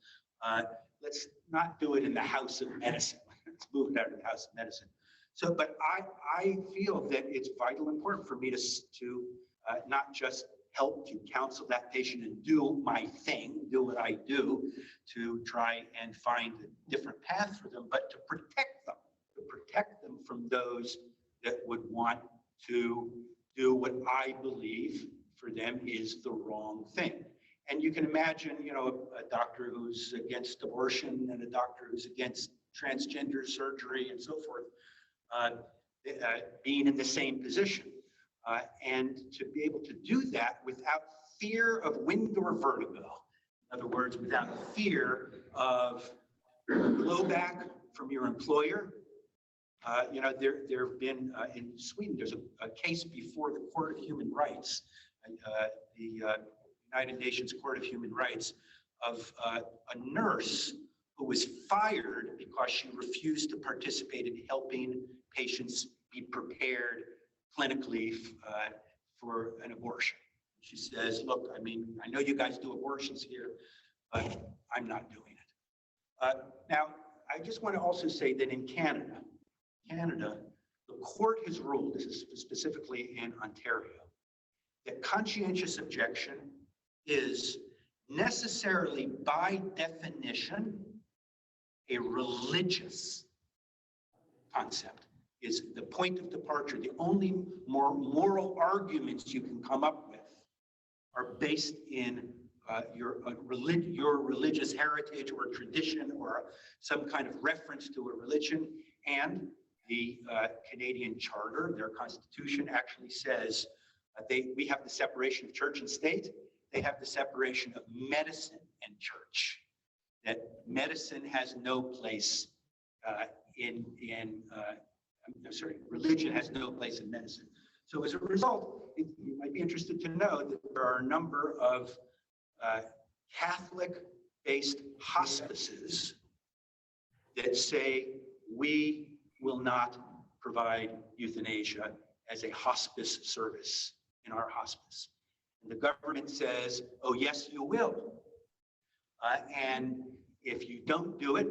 Let's not do it in the house of medicine. Let's move it out of the house of medicine. So, but I feel that it's vital important for me to not just help to counsel that patient and do my thing, do what I do to try and find a different path for them, but to protect them from those that would want to do what I believe for them is the wrong thing. And you can imagine, you know, a doctor who's against abortion and a doctor who's against transgender surgery and so forth, being in the same position. And to be able to do that without fear of wind or vertigo. In other words, without fear of blowback from your employer. You know, there have been, in Sweden, there's a case before the Court of Human Rights, the United Nations Court of Human Rights, of a nurse who was fired because she refused to participate in helping patients be prepared clinically for an abortion. She says, look, I mean, I know you guys do abortions here, but I'm not doing it. Now, I just want to also say that in Canada, the court has ruled, this is specifically in Ontario, that conscientious objection is necessarily, by definition, a religious concept. Is the point of departure. The only more moral arguments you can come up with are based in your religious heritage or tradition or some kind of reference to a religion. And the Canadian Charter, their constitution, actually says we have the separation of church and state. They have the separation of medicine and church. That medicine has no place religion has no place in medicine. So as a result, you might be interested to know that there are a number of Catholic-based hospices that say we will not provide euthanasia as a hospice service in our hospice. And the government says, oh, yes, you will. And if you don't do it,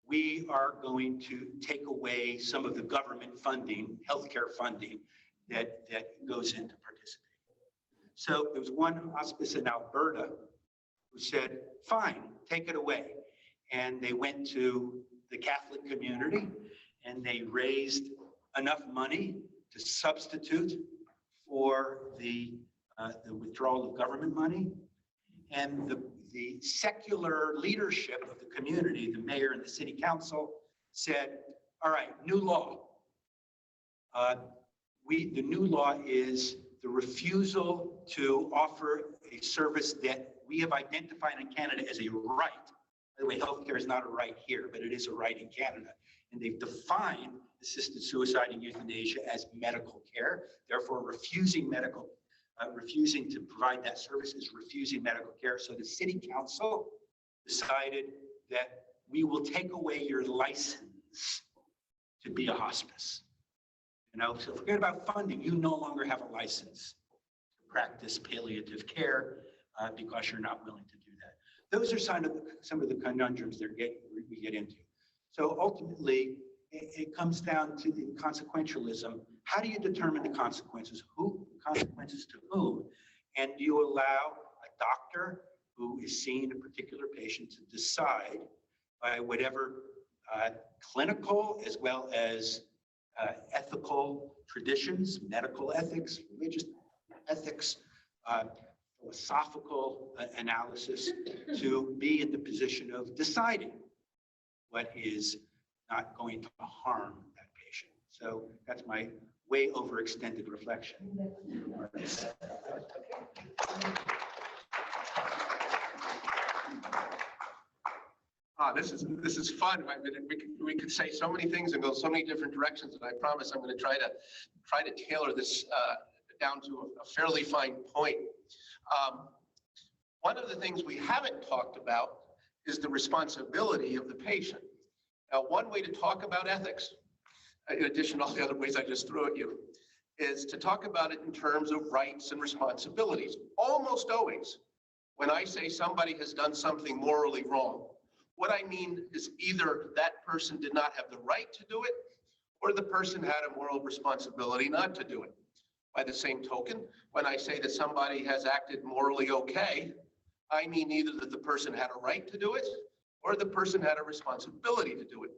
we are going to take away some of the government funding, healthcare funding, that goes into participating. So there was one hospice in Alberta who said, fine, take it away. And they went to the Catholic community and they raised enough money to substitute for the withdrawal of government money. And the secular leadership of the community, the mayor and the city council, said, all right, new law. The new law is the refusal to offer a service that we have identified in Canada as a right. By the way, healthcare is not a right here, but it is a right in Canada. And they've defined assisted suicide and euthanasia as medical care. Therefore, refusing to provide that service is refusing medical care. So the city council decided that we will take away your license to be a hospice. You know, so forget about funding. You no longer have a license to practice palliative care because you're not willing to do that. Those are some of the conundrums we get into. So ultimately, it comes down to the consequentialism. How do you determine the consequences? Consequences to whom? And do you allow a doctor who is seeing a particular patient to decide by whatever clinical as well as ethical traditions, medical ethics, religious ethics, philosophical analysis, to be in the position of deciding what is not going to harm that patient? So that's my way overextended reflection. This is fun. I mean, we could say so many things and go so many different directions, and I promise I'm going to try to tailor this down to a fairly fine point. One of the things we haven't talked about is the responsibility of the patient. Now, one way to talk about ethics, in addition to all the other ways I just threw at you, is to talk about it in terms of rights and responsibilities. Almost always, when I say somebody has done something morally wrong, what I mean is either that person did not have the right to do it, or the person had a moral responsibility not to do it. By the same token, when I say that somebody has acted morally okay, I mean either that the person had a right to do it, or the person had a responsibility to do it.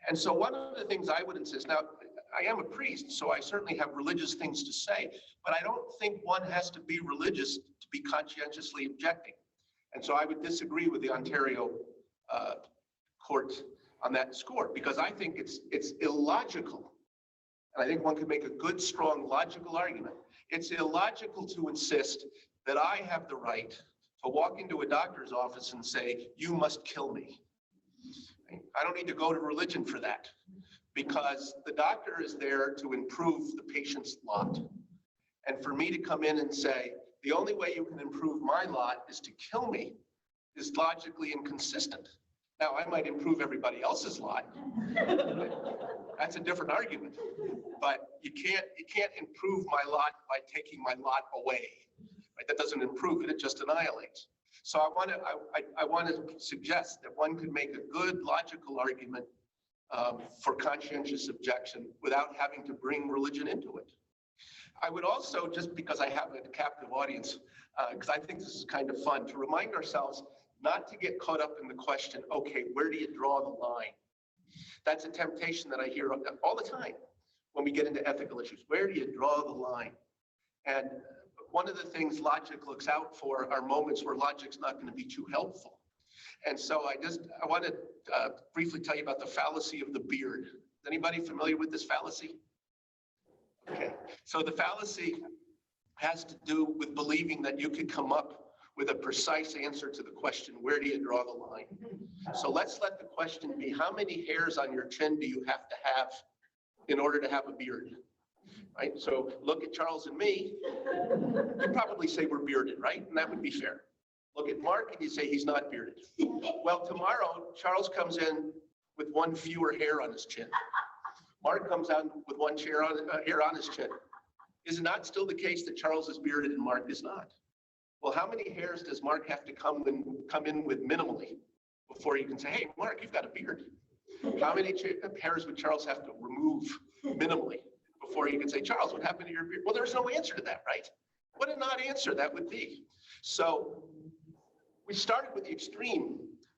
And so one of the things I would insist, now I am a priest, so I certainly have religious things to say, but I don't think one has to be religious to be conscientiously objecting. And so I would disagree with the Ontario court on that score, because I think it's illogical. And I think one could make a good, strong, logical argument. It's illogical to insist that I have the right to walk into a doctor's office and say, you must kill me. I don't need to go to religion for that, because the doctor is there to improve the patient's lot. And for me to come in and say, the only way you can improve my lot is to kill me, is logically inconsistent. Now, I might improve everybody else's lot. That's a different argument. But you can't improve my lot by taking my lot away. Right? That doesn't improve it, it just annihilates. So I want to suggest that one could make a good logical argument for conscientious objection without having to bring religion into it. I would also, just because I have a captive audience, because I think this is kind of fun, to remind ourselves not to get caught up in the question, okay, where do you draw the line? That's a temptation that I hear all the time when we get into ethical issues. Where do you draw the line? And one of the things logic looks out for are moments where logic's not going to be too helpful. And so I want to briefly tell you about the fallacy of the beard. Is anybody familiar with this fallacy? Okay, so the fallacy has to do with believing that you could come up with a precise answer to the question, where do you draw the line? So let's let the question be, how many hairs on your chin do you have to have in order to have a beard? Right, so look at Charles and me, you probably say we're bearded, right? And that would be fair. Look at Mark and you say he's not bearded. Well, tomorrow, Charles comes in with one fewer hair on his chin. Mark comes out with one hair on his chin. Is it not still the case that Charles is bearded and Mark is not? Well, how many hairs does Mark have to come in with minimally before you can say, hey, Mark, you've got a beard? How many hairs would Charles have to remove minimally before you can say, Charles, what happened to your beard? Well, there's no answer to that, right? What a non-answer that would be. So we started with the extreme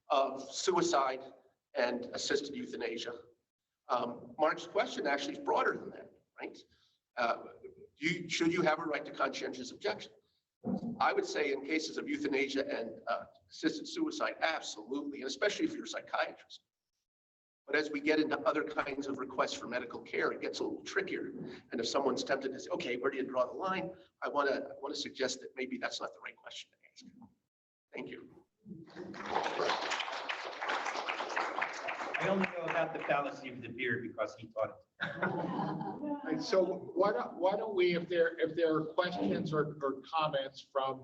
of suicide and assisted euthanasia. Mark's question actually is broader than that, right? Should you have a right to conscientious objection? I would say in cases of euthanasia and assisted suicide, absolutely, and especially if you're a psychiatrist. But as we get into other kinds of requests for medical care, it gets a little trickier. And if someone's tempted to say, okay, where do you draw the line? I want to suggest that maybe that's not the right question to ask. Thank you. I only know about the fallacy of the beard because he taught it. And so why don't we, if there are questions or comments from,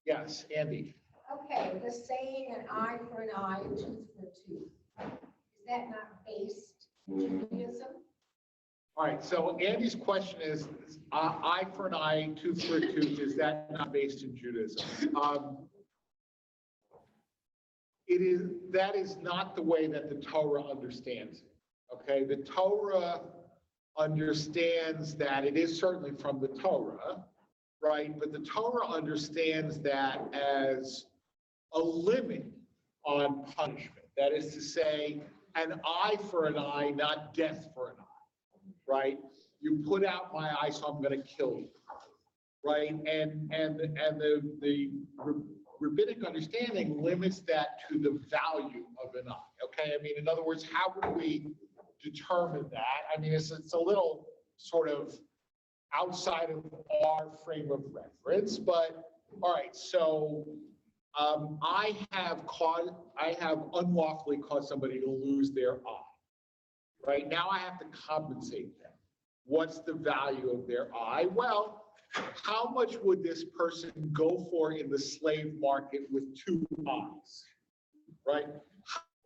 yes, Andy. Okay, the saying an eye for an eye, a tooth for a tooth. Is that not based in Judaism? All right, so Andy's question is, eye for an eye, tooth for a tooth, is that not based in Judaism? That is not the way that the Torah understands it. Okay, the Torah understands that it is certainly from the Torah, right? But the Torah understands that as a limit on punishment. That is to say, an eye for an eye, not death for an eye, right? You put out my eye, so I'm going to kill you, right? And the rabbinic understanding limits that to the value of an eye. Okay, I mean, in other words, how would we determine that? I mean, it's a little sort of outside of our frame of reference, but all right. So I have unlawfully caused somebody to lose their eye. Right now, I have to compensate them. What's the value of their eye? Well, how much would this person go for in the slave market with two eyes, right?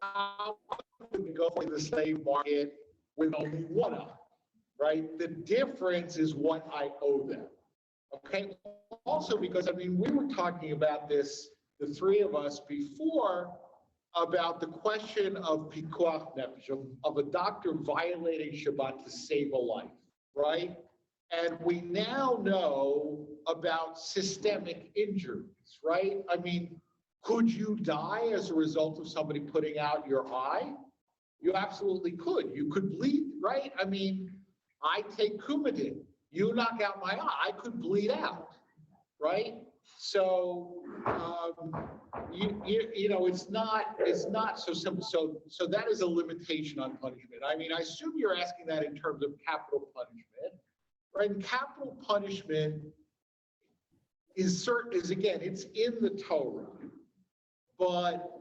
How much would they go for in the slave market with only one eye, right? The difference is what I owe them, okay? Also, because, I mean, we were talking about this, the three of us before, about the question of pikuach nefesh, of a doctor violating Shabbat to save a life, right? And we now know about systemic injuries, right? I mean, could you die as a result of somebody putting out your eye? You absolutely could. You could bleed, right? I mean, I take Coumadin. You knock out my eye, I could bleed out. right? So, you know, it's not so simple. So that is a limitation on punishment. I mean, I assume you're asking that in terms of capital punishment, right? And capital punishment is again, it's in the Torah, but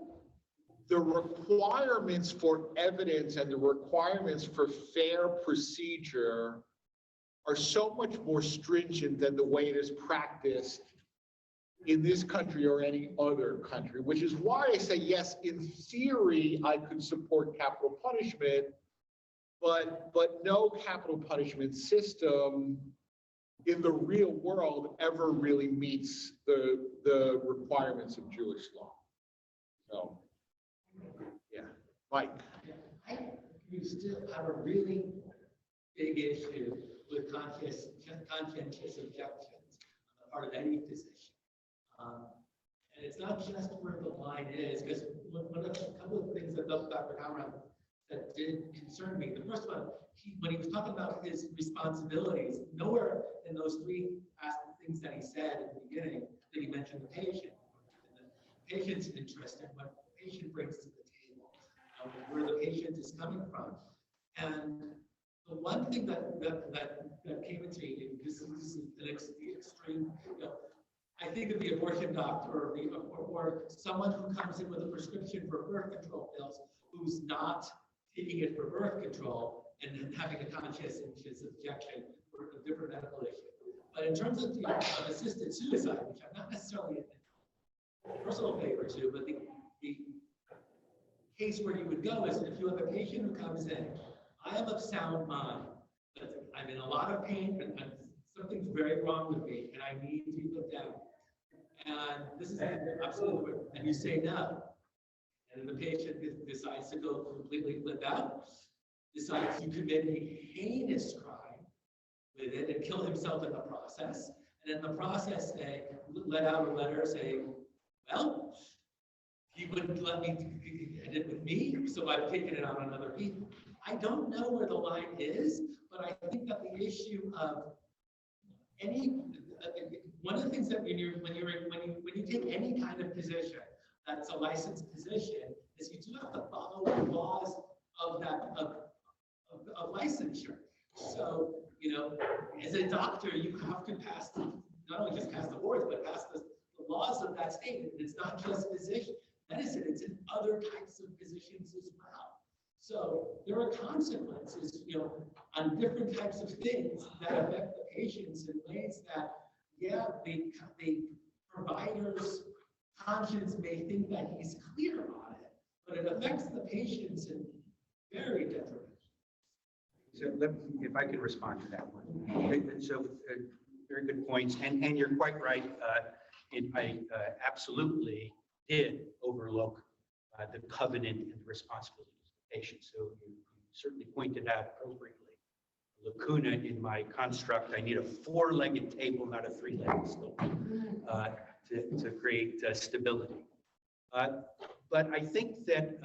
the requirements for evidence and the requirements for fair procedure are so much more stringent than the way it is practiced in this country or any other country, which is why I say, yes, in theory, I could support capital punishment, but no capital punishment system in the real world ever really meets the requirements of Jewish law. So, yeah, Mike. You still have a really big issue with conscientious objections on the part of any position. And it's not just where the line is, because a couple of things that Dr. Komrad that did concern me. The first one, when he was talking about his responsibilities, nowhere in those three things that he said at the beginning did he mention the patient. And the patient's interested, what the patient brings to the table, where the patient is coming from. And the one thing that came into me, because this is the extreme, I think of the abortion doctor or someone who comes in with a prescription for birth control pills who's not taking it for birth control and then having a conscientious objection for a different medical issue. But in terms of assisted suicide, which I'm not necessarily in personal favor to, but the case where you would go is if you have a patient who comes in, I am of sound mind, but I'm in a lot of pain and something's very wrong with me and I need to be put down. And this is absolutely, and you say no. And the patient decides to go completely flip out, decides to commit a heinous crime with it and kill himself in the process. And in the process, let out a letter saying, well, he wouldn't let me end it with me, so I've taken it out on other people. I don't know where the line is, but I think that the issue of one of the things that when you take any kind of position that's a licensed position is you do have to follow the laws of that of licensure. So, you know, as a doctor, you have to pass not only just pass the boards, but pass the laws of that state. And it's not just medicine, it's in other types of positions as well. So there are consequences, you know, on different types of things that affect the patients in ways that, yeah, the provider's conscience may think that he's clear on it, but it affects the patients in very detrimental. So if I could respond to that one. So very good points, and you're quite right. I absolutely did overlook the covenant and the responsibilities of the patient. So you certainly pointed out appropriately a lacuna in my construct. I need a four-legged table, not a three-legged stool, to create stability. But I think that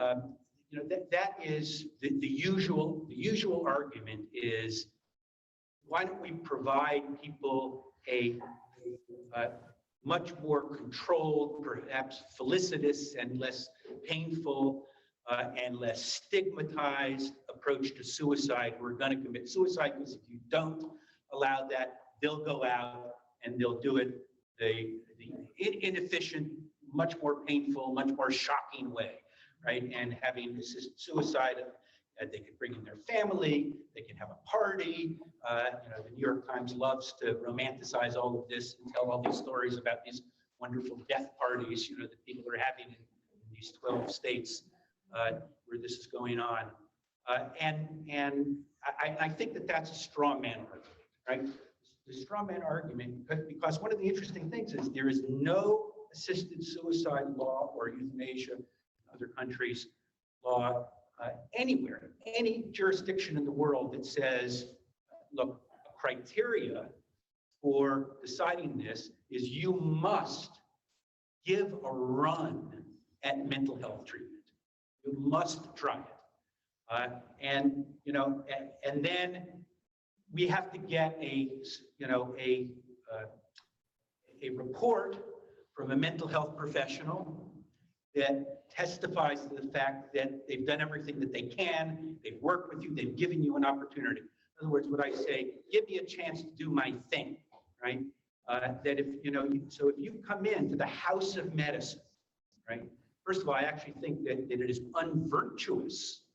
you know that is the usual argument is, why don't we provide people a much more controlled, perhaps felicitous and less painful and less stigmatized approach to suicide. We're going to commit suicide because if you don't allow that, they'll go out and they'll do it the inefficient, much more painful, much more shocking way, right? And having assisted suicide, they can bring in their family, they can have a party. You know, the New York Times loves to romanticize all of this and tell all these stories about these wonderful death parties, you know, that people are having in these 12 states where this is going on. And I think that that's a straw man argument, right? The straw man argument, because one of the interesting things is there is no assisted suicide law or euthanasia in other countries law anywhere, any jurisdiction in the world that says, look, a criteria for deciding this is you must give a run at mental health treatment. You must try it. And, you know, and then we have to get a a report from a mental health professional that testifies to the fact that they've done everything that they can, they've worked with you, they've given you an opportunity. In other words, what I say, give me a chance to do my thing, right? That if, so if you come into the house of medicine, right? First of all, I actually think that it is unvirtuous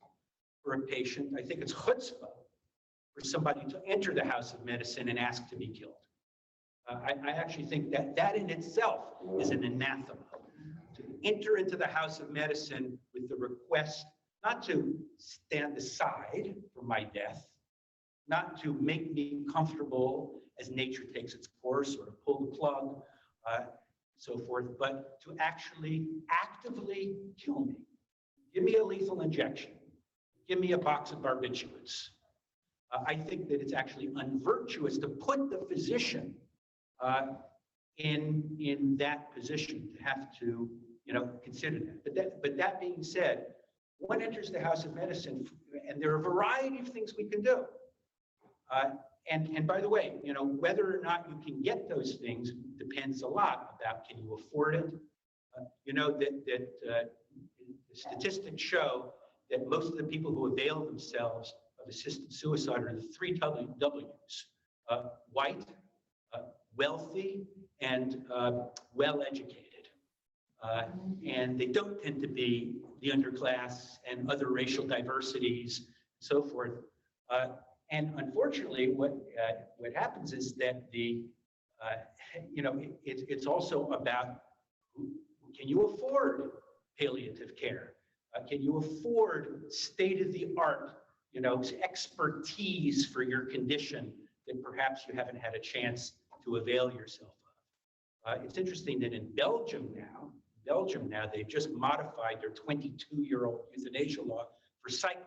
for a patient. I think it's chutzpah for somebody to enter the house of medicine and ask to be killed. I actually think that in itself is an anathema. To enter into the house of medicine with the request not to stand aside for my death, not to make me comfortable as nature takes its course or to pull the plug, so forth, but to actually actively kill me. Give me a lethal injection. Give me a box of barbiturates. I think that it's actually unvirtuous to put the physician in that position to have to, consider that. But that being said, one enters the house of medicine, and there are a variety of things we can do. And by the way, whether or not you can get those things depends a lot about, can you afford it? That statistics show that most of the people who avail themselves of assisted suicide are the 3 W's: white, wealthy, and well-educated. And they don't tend to be the underclass and other racial diversities, and so forth. And unfortunately, what happens is that it's also about, can you afford palliative care? Can you afford state-of-the-art, expertise for your condition that perhaps you haven't had a chance to avail yourself of? It's interesting that in Belgium now, they've just modified their 22-year-old euthanasia law for psych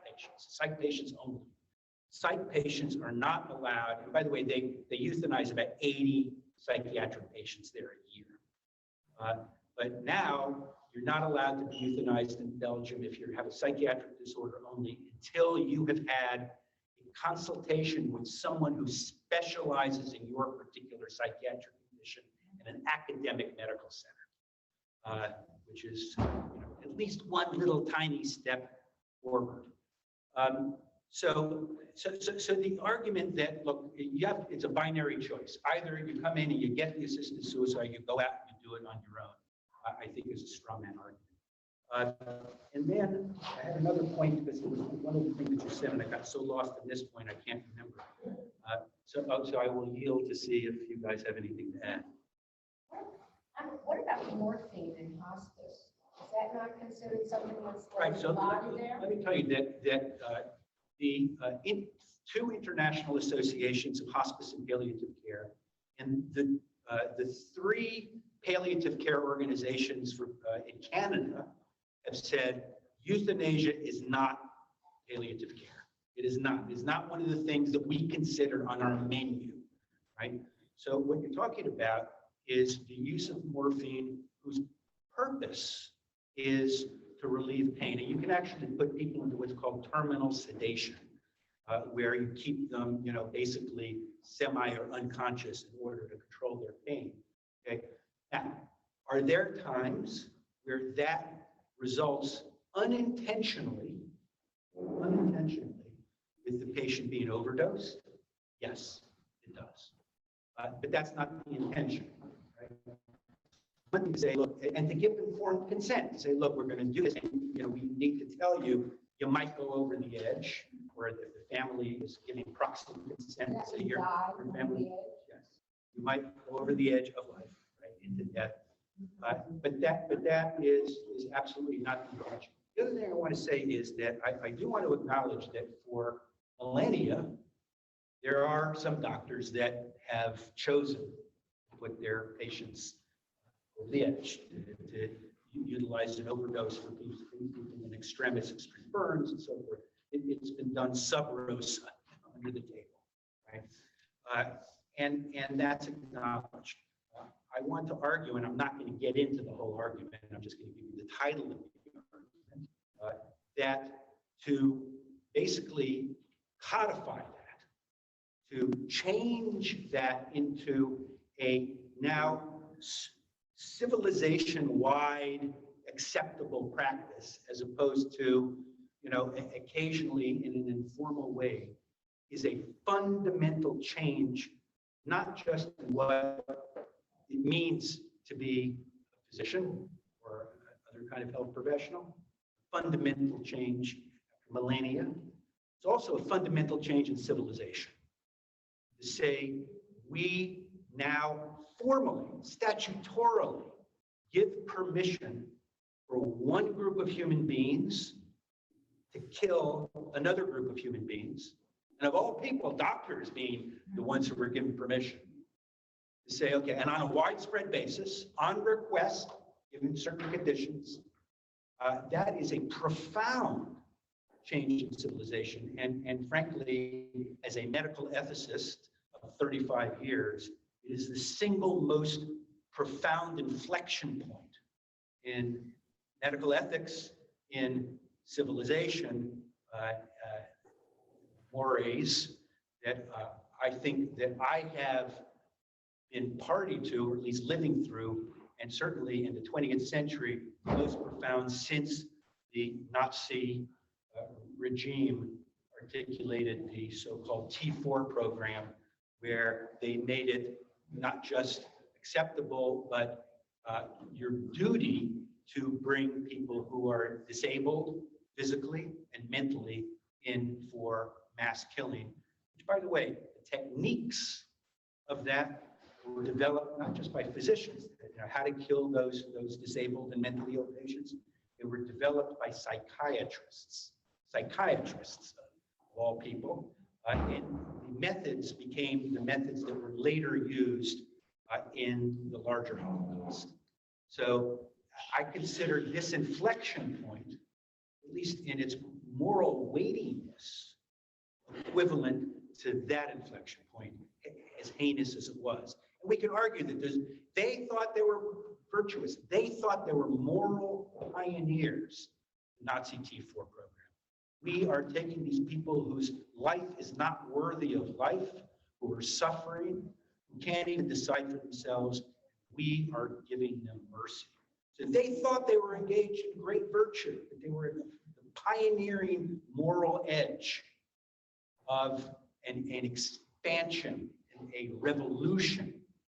patients only. Psych patients are not allowed, and by the way, they euthanize about 80 psychiatric patients there a year. But now, you're not allowed to be euthanized in Belgium if you have a psychiatric disorder only until you have had a consultation with someone who specializes in your particular psychiatric condition in an academic medical center, which is at least one little tiny step forward. So the argument that, look, it's a binary choice. Either you come in and you get the assisted suicide, you go out and you do it on your own, I think is a straw man argument. And then I had another point, because it was one of the things that you said, and I got so lost at this point, I can't remember. So I will yield to see if you guys have anything to add. What about morphine in hospice? Is that not considered something that's Right, so body there? let me tell you that the 2 international associations of hospice and palliative care, and the 3 palliative care organizations in Canada have said euthanasia is not palliative care. It is not. It's not one of the things that we consider on our menu, right? So what you're talking about is the use of morphine whose purpose is to relieve pain. And you can actually put people into what's called terminal sedation, where you keep them, basically semi or unconscious in order to control their pain. Okay. Now, are there times where that results unintentionally with the patient being overdosed? Yes, it does. But that's not the intention, right? One thing to say, look, and to give informed consent, to say, look, we're going to do this. And, we need to tell you, you might go over the edge, or if the family is giving proximate consent, say your family, yes, you might go over the edge of life, right, into death. But that is absolutely not the intention. The other thing I want to say is that I do want to acknowledge that for millennia, there are some doctors that have chosen to put their patients over the edge, to utilize an overdose for people in extremis, extreme burns, and so forth. It's been done sub rosa, under the table, right? And that's acknowledged. I want to argue, and I'm not going to get into the whole argument, I'm just going to give you the title of the argument, that to basically codify that, to change that into a now civilization-wide acceptable practice, as opposed to, occasionally in an informal way, is a fundamental change, not just in what it means to be a physician or other kind of health professional, fundamental change after millennia. It's also a fundamental change in civilization. To say we now formally, statutorily, give permission for one group of human beings to kill another group of human beings, and of all people, doctors being the ones who were given permission to say, okay, and on a widespread basis, on request, given certain conditions, that is a profound change in civilization. And frankly, as a medical ethicist of 35 years, it is the single most profound inflection point in medical ethics, in civilization mores that I think that I have been party to, or at least living through, and certainly in the 20th century, most profound since the Nazi regime articulated the so-called T4 program, where they made it not just acceptable, but your duty to bring people who are disabled physically and mentally in for mass killing. Which, by the way, the techniques of that were developed not just by physicians, how to kill those disabled and mentally ill patients. They were developed by psychiatrists of all people. And the methods became the methods that were later used in the larger Holocaust. So I consider this inflection point, at least in its moral weightiness, equivalent to that inflection point, as heinous as it was. And we can argue that they thought they were virtuous. They thought they were moral pioneers, the Nazi T4 program. We are taking these people whose life is not worthy of life, who are suffering, who can't even decide for themselves. We are giving them mercy. So they thought they were engaged in great virtue, that they were at the pioneering moral edge of an expansion, a revolution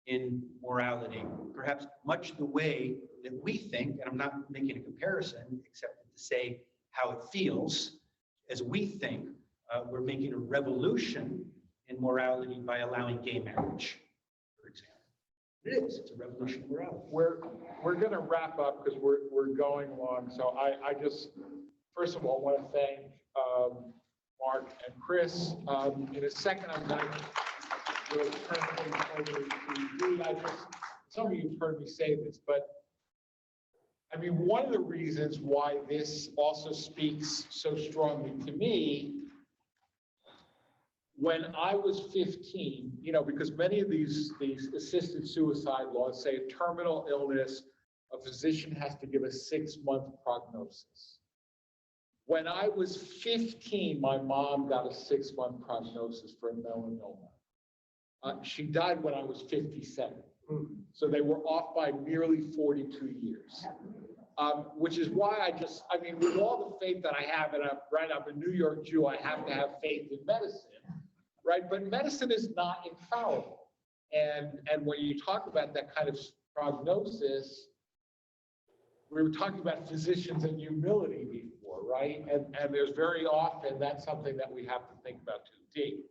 in morality, perhaps much the way that we think, and I'm not making a comparison, except to say how it feels, as we think we're making a revolution in morality by allowing gay marriage, for example. It is, it's a revolution in morality. We're going to wrap up because we're going long. So I just, first of all, want to thank Mark and Chris. In a second, I'm going to turn things over to Dee. Some of you have heard me say this, but I mean, one of the reasons why this also speaks so strongly to me, when I was 15, because many of these assisted suicide laws say a terminal illness, a physician has to give a 6-month prognosis. When I was 15, my mom got a 6-month prognosis for melanoma. She died when I was 57. So they were off by nearly 42 years. Which is why with all the faith that I have, and I'm a New York Jew, I have to have faith in medicine, right? But medicine is not infallible. And when you talk about that kind of prognosis, we were talking about physicians and humility before, right? And there's very often, that's something that we have to think about too. Dee.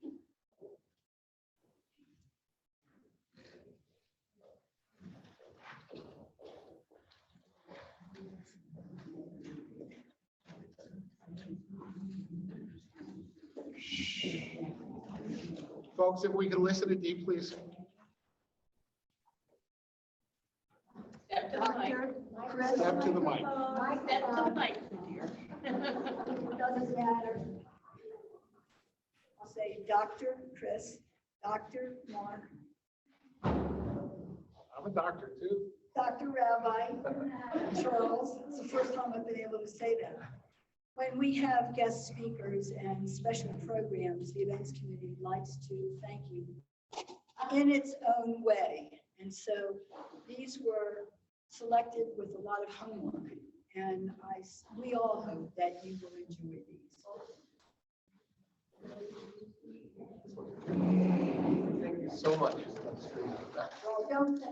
Folks, if we can listen to Dee, please. Step to the mic. Step to the mic. Step to the mic. Doesn't matter. I'll say Dr. Chris, Dr. Mark, I'm a doctor too. Dr. Rabbi, Charles. It's the first time I've been able to say that. When we have guest speakers and special programs, the events committee likes to thank you in its own way. And so these were selected with a lot of homework. And we all hope that you will enjoy these. Thank you so much. Well, don't say.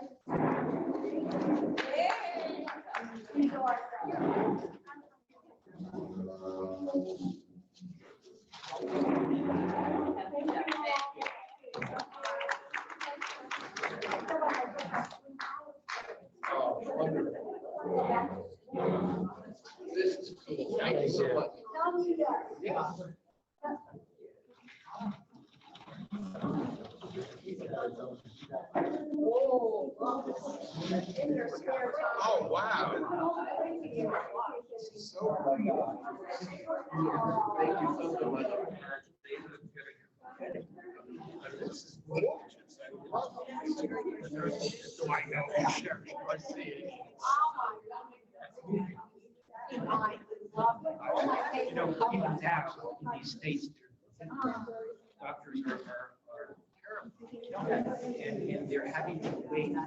Oh, wonderful. This is cool. Thank you so much. Yeah. Oh, wow. This is so cool. Thank you so much. This is gorgeous. So I know you share it. I see it. You know, even now, in these states, doctors are terrible. And they're having to wait. The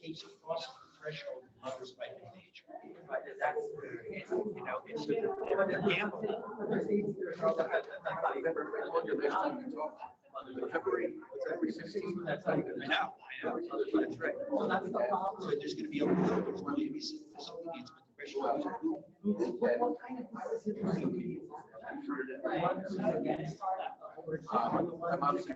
patient crosses the threshold of respite in nature. That's, you know, it's a gamble. February 16th. That's not even. I know. That's right. So that's the problem. So there's going to be a little bit more babysitting facilities with the threshold. I'm obviously